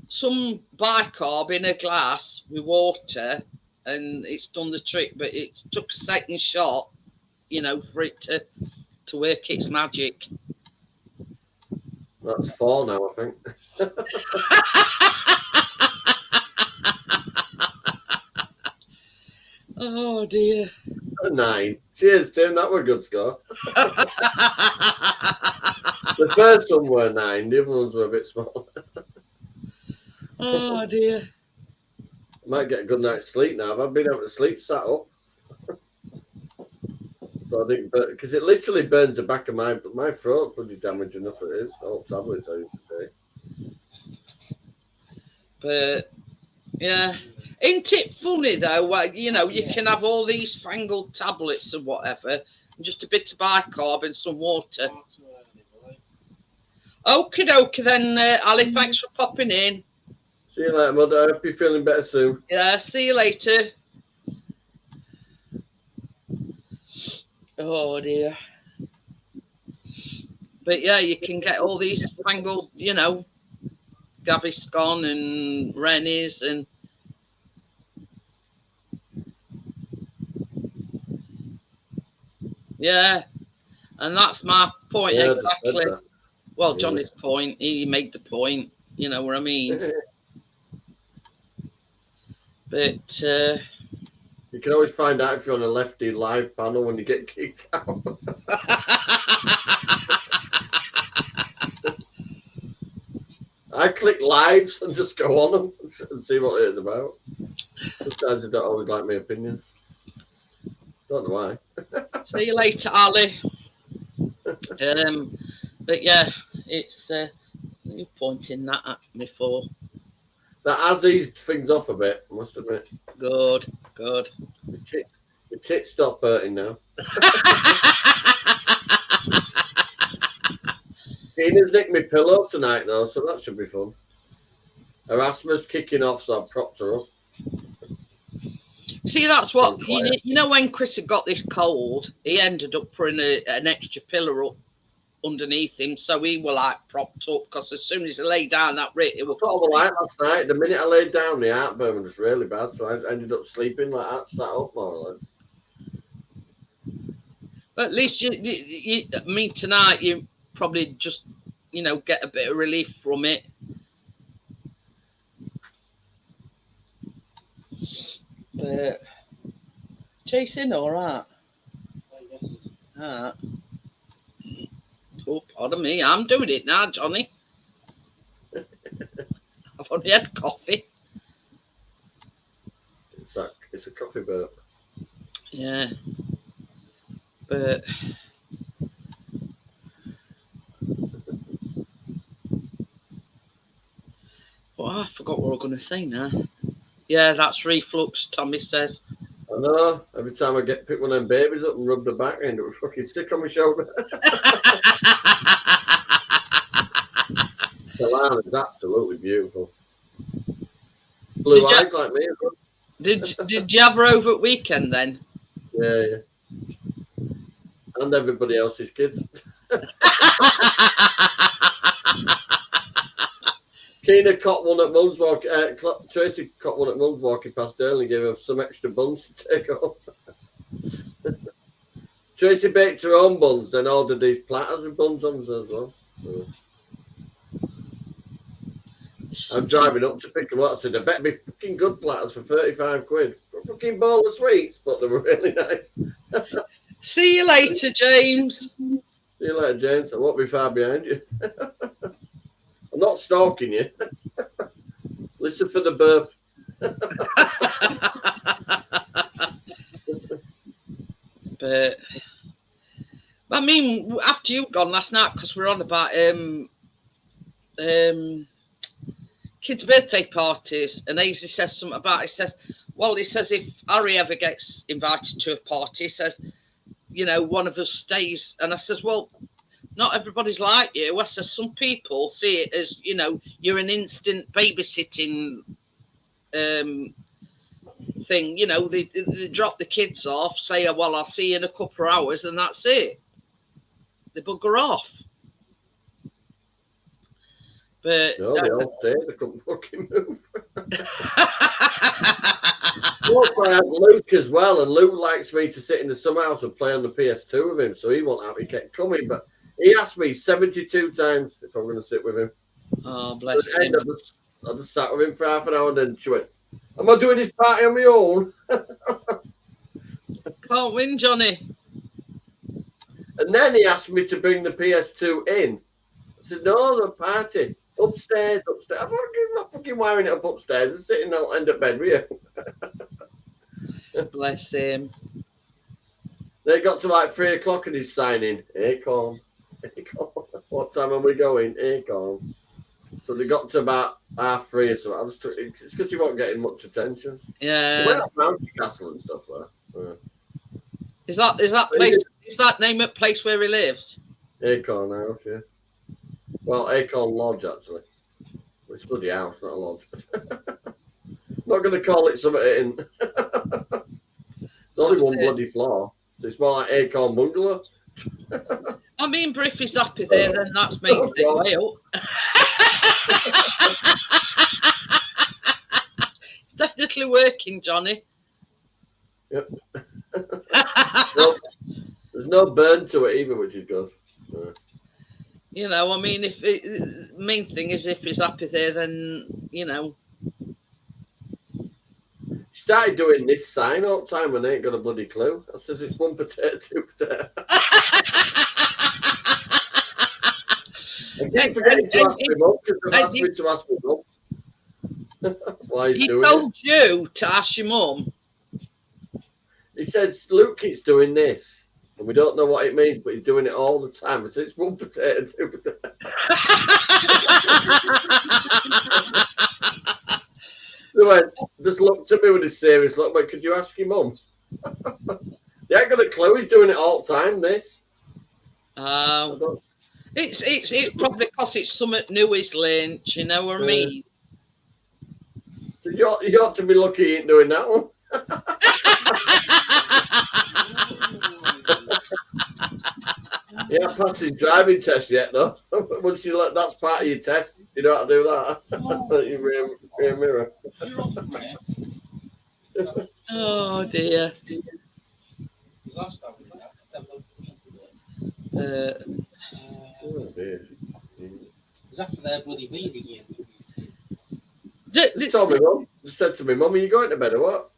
some bicarb in a glass with water, and it's done the trick. But it took a second shot, you know, for it to work its magic. That's 4 now, I think. Oh dear. 9. Cheers, Tim. That was a good score. The first one were 9. The other ones were a bit smaller. Oh dear. I might get a good night's sleep now. I've been able to sleep sat up. So I think, because it literally burns the back of my throat. Pretty damaged enough it is. All tablets, I used to say. But yeah, ain't it funny though? Well, you know, you can have all these fangled tablets and whatever, and just a bit of bicarb and some water. Okie dokie then, Ali. Thanks for popping in. See you later, Mother. I hope you're feeling better soon. Yeah, see you later. Oh dear. But yeah, you can get all these fangled, you know, Gaviscon and Rennies and yeah, and that's my point exactly. Well, Johnny's point, he made the point, you know what I mean? But you can always find out if you're on a lefty live panel when you get kicked out. I click lives and just go on them and see what it is about. Sometimes they don't always like my opinion. Don't know why. See you later, Ali. But yeah, it's you pointing that at me for. That has eased things off a bit, I must admit. Good. The tits stop hurting now. Tina's nicked my pillow tonight though, so that should be fun. Her asthma's kicking off, so I've propped her up. See, that's what you know. When Chris had got this cold, he ended up putting an extra pillow up underneath him, so he was like propped up. Because as soon as he lay down, that rate it was. I thought the light last night. The minute I laid down, the heartburn was really bad, so I ended up sleeping like that, sat up more or less. But at least me tonight, you probably just, you know, get a bit of relief from it. But chasing, all right. Oh, pardon me, I'm doing it now, Johnny. I've only had coffee. It's a coffee burp. Yeah. But I forgot what I was going to say now. Yeah, that's reflux, Tommy says. I know. Every time I pick one of them babies up and rub the back end, it would fucking stick on my shoulder. The lamb is absolutely beautiful. Blue eyes like me as well. Did you have her over at weekend then? Yeah. And everybody else's kids. Keena caught one at Mum's walk. Tracy caught one at Mum's walking past early and gave her some extra buns to take home. Tracy baked her own buns, then ordered these platters with buns on them as well. I'm driving up to pick them up. I said, I better be fucking good platters for 35 quid. A fucking bowl of sweets, but they were really nice. See you later, James. See you later, James. I won't be far behind you. I'm not stalking you. Listen for the burp. But I mean, after you've gone last night, because we're on about kids' birthday parties, and Aisley says something about it. He says, well, he says if Harry ever gets invited to a party, he says, you know, one of us stays. And I says, well, not everybody's like you. I says, some people see it as, you know, you're an instant babysitting thing. You know, they drop the kids off, say, oh, well, I'll see you in a couple of hours, and that's it. They bugger off. But no, they all stay. They couldn't fucking move. Also, I have Luke as well, and Luke likes me to sit in the summer house and play on the PS2 with him, so he won't have he kept coming. But he asked me 72 times if I'm going to sit with him. Oh, bless him. I just sat with him for half an hour, and then she went, am I doing this party on my own? Can't win, Johnny. And then he asked me to bring the PS2 in. I said, no, the party. Upstairs. I'm not fucking wiring it up upstairs and sitting out end of bed with you. Bless him. They got to like 3 o'clock and he's signing. Acorn. What time are we going? Acorn. So they got to about 3:30 or so. It's because he wasn't getting much attention. Yeah. He went up Mountain Castle and stuff there. Yeah. Is that name of place where he lives? Acorn House, yeah. Well, Acorn Lodge, actually. It's a bloody house, not a lodge. Not going to call it something it isn't. It's only one bloody floor. So it's more like Acorn Bungalow. I mean, but if he's happy there, then that's me. Way up. It's definitely working, Johnny. Yep. Well, there's no burn to it either, which is good. You know, I mean, main thing is if he's happy there, then, you know. He started doing this sign all the time when they ain't got a bloody clue. I says it's 1 potato, 2 potato. I keep forgetting to ask him up because they've asked me to ask him up. Why he's doing it. He told you to ask your mum. He says, Luke keeps doing this. And we don't know what it means, but he's doing it all the time. I said, it's 1 potato, 2 potato. They went, just looked at me with a serious look, but could you ask your mum? They ain't got a clue. He's doing it all the time, this. It's probably because it's something new, is Lynch, you know what I mean? So you ought to be lucky he ain't doing that one. You haven't passed his driving test yet, though. Once you let that's part of your test, you know how to do that. You rear mirror. Oh dear. Oh dear. It's after their bloody meeting again. Just told me, Mum. Just said to me, Mum, are you going to bed or what?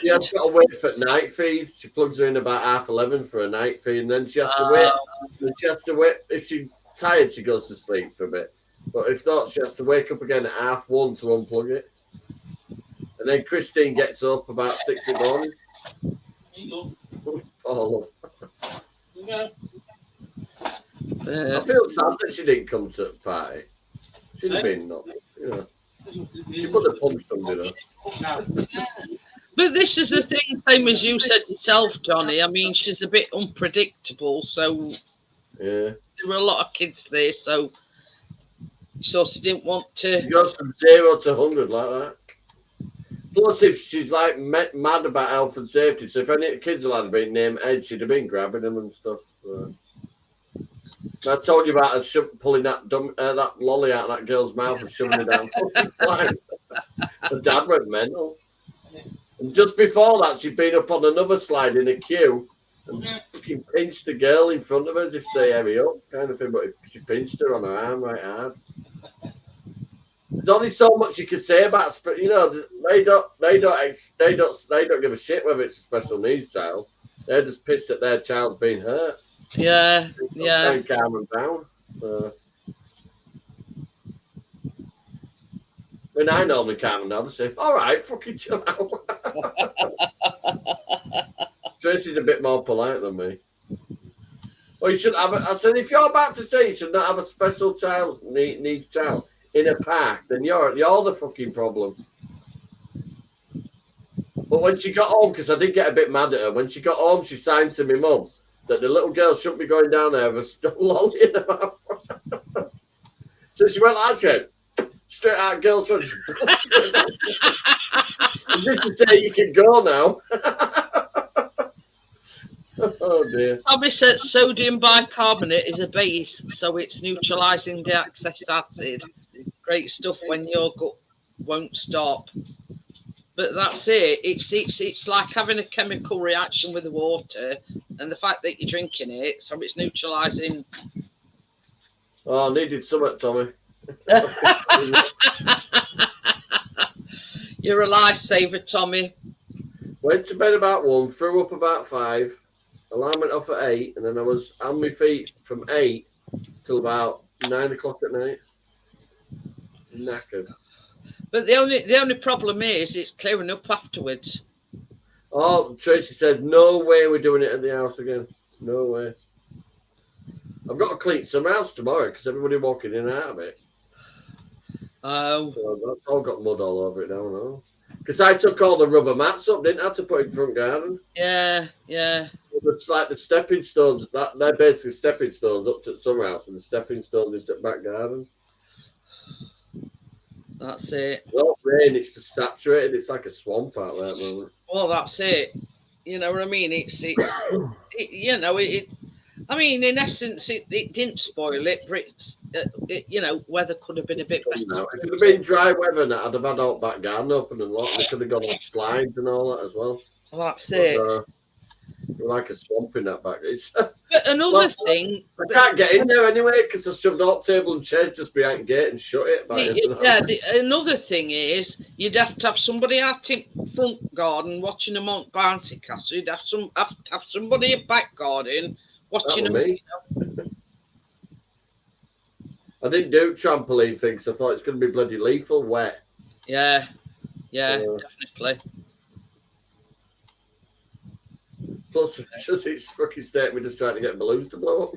Yeah, she's got to wait for night feed. She plugs her in about 11:30 for a night feed, and then she has to wait. And she has to wait. If she's tired, she goes to sleep for a bit. But if not, she has to wake up again at 1:30 to unplug it. And then Christine gets up about 6 in the morning. Oh, I feel sad that she didn't come to the party. She'd have been not, you know. She would have punched somebody though. But this is the thing, same as you said yourself, Johnny. I mean, she's a bit unpredictable, so yeah. There were a lot of kids there, so she didn't want to. She goes from 0 to 100 like that. Plus, if she's like mad about health and safety, so if any kids allowed to be named Ed, she'd have been grabbing them and stuff. I told you about her pulling that lolly out of that girl's mouth and shoving it down. Her dad went mental. And just before that, she'd been up on another slide in a queue and fucking pinched the girl in front of her as if say, hurry up, kind of thing. But she pinched her on her arm right hard. There's only so much you could say about, you know, they don't give a shit whether it's a special needs child. They're just pissed that their child's been hurt. Yeah. Very calm and down. When I normally calm and down, I say, all right, fucking chill out. Tracy's a bit more polite than me. Well, you should have. I said, if you're about to say you should not have a special needs child in a park, then you're the fucking problem. But when she got home, because I did get a bit mad at her, when she got home, she signed to my mum that the little girl shouldn't be going down there with a lolly in her mouth. So she went like that, straight out girls' front. Just to say you can go now. Oh dear. Tommy said sodium bicarbonate is a base, so it's neutralising the excess acid. Great stuff when your gut won't stop. But that's it. It's like having a chemical reaction with the water, and the fact that you're drinking it, so it's neutralising. Oh, I needed something, Tommy. You're a lifesaver, Tommy. Went to bed about 1, threw up about 5. Alarm went off at 8, and then I was on my feet from 8 till about 9 o'clock at night. Knackered. But the only problem is it's clearing up afterwards. Oh, Tracy said, no way we're doing it at the house again. No way. I've got to clean some house tomorrow because everybody walking in and out of it. Oh. So that's all got mud all over it now, no? Because I took all the rubber mats up, didn't have to put in front garden. Yeah. It's like the stepping stones, they're basically stepping stones up to some house and the stepping stones into the back garden. That's it. Well, rain, it's just saturated. It's like a swamp out there at the moment. Well, that's it. You know what I mean? I mean, in essence, it didn't spoil it, but weather could have been a bit better. If it had been dry weather, now I'd have had all back garden open and lot. They could have gone on slides and all that as well. Well, that's it. We're like a swamp in that back. But another thing, I can't get in there anyway because I shoved all table and chairs just behind the gate and shut it. Another thing is you'd have to have somebody out in front garden watching them on bouncy castle. You'd have to have somebody in back garden watching them. Me. I didn't do trampoline things. I thought it's going to be bloody lethal wet. Yeah, definitely. Plus, just it's fucking state me just trying to get balloons to blow up.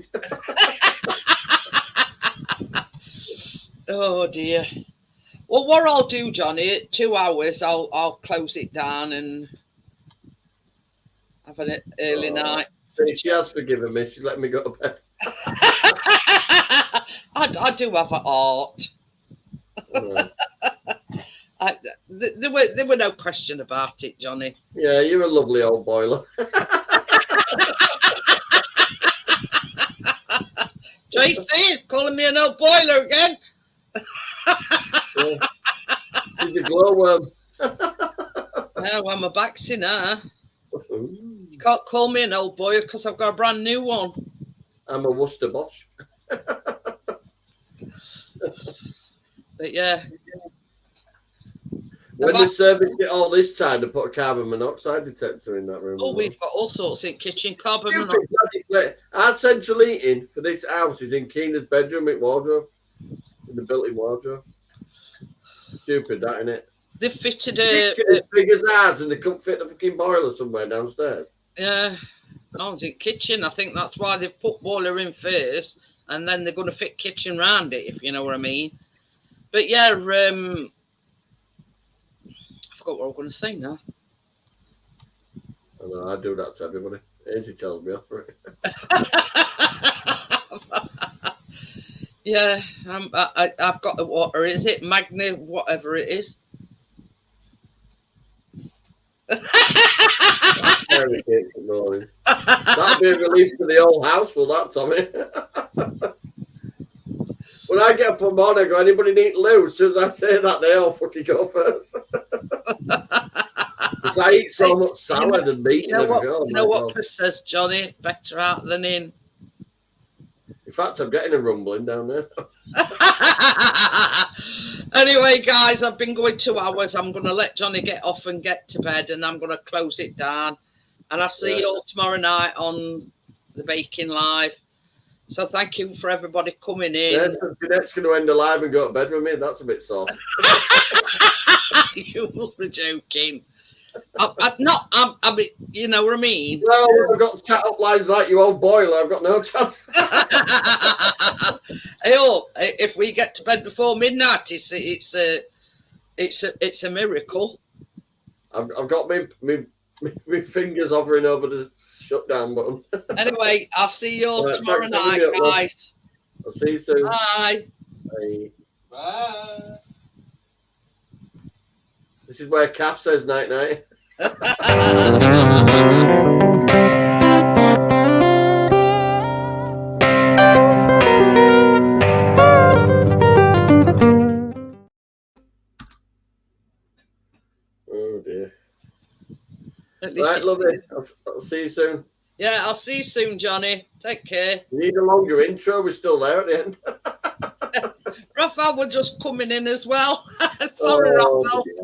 Oh dear. Well, what I'll do, Johnny, at 2 hours, I'll close it down and have an early night. She has forgiven me. She's let me go to bed. I do have an art. There were no question about it, Johnny. Yeah, you're a lovely old boiler. Tracy is calling me an old boiler again. Yeah. She's a glowworm. Yeah, well, my back's in her. You can't call me an old boiler because I've got a brand new one. I'm a Worcester Bosch. But yeah. When they serviced it all this time, they put a carbon monoxide detector in that room. Oh, we've got all sorts in kitchen. Carbon monoxide. Our central heating for this house is in Keena's bedroom in wardrobe. In the built-in wardrobe. Stupid, that, innit? They fitted as big as ours and they couldn't fit the fucking boiler somewhere downstairs. Yeah. I was in kitchen. I think that's why they've put boiler in first and then they're going to fit kitchen round it, if you know what I mean. But yeah, I forgot what I was going to say now. I know, I do that to everybody. Easy tells me off for it. Yeah, I've got the water. Is it Magna, whatever it is? That'd be a relief to the whole house, will that, Tommy? When I get up on morning, I go, anybody need loo? As soon as I say that, they all fucking go first. Because I eat so much salad and meat. You know what? Oh, You know my what God. Chris says, Johnny? Better out than in. In fact, I'm getting a rumbling down there. Anyway, guys, I've been going 2 hours. I'm going to let Johnny get off and get to bed, and I'm going to close it down. And I'll see you all tomorrow night on the Baking Live. So thank you for everybody coming in. Jeanette's going to end alive and go to bed with me. That's a bit soft. You were joking. I mean, you know what I mean? Well, I've got chat up lines like you old boiler. I've got no chance. Hey, oh, if we get to bed before midnight, it's a miracle. I've got my fingers hovering over the shutdown button. Anyway, I'll see you all Right, tomorrow thanks for having night, me up, love. guys. I'll see you soon. Bye. Bye. Bye. This is where Kath says night night. Oh dear. At least Right, lovely. I'll see you soon. Yeah, I'll see you soon, Johnny. Take care. You need a longer intro. We're still there at the end. Raphael were just coming in as well. Sorry, Oh, Raphael. dear.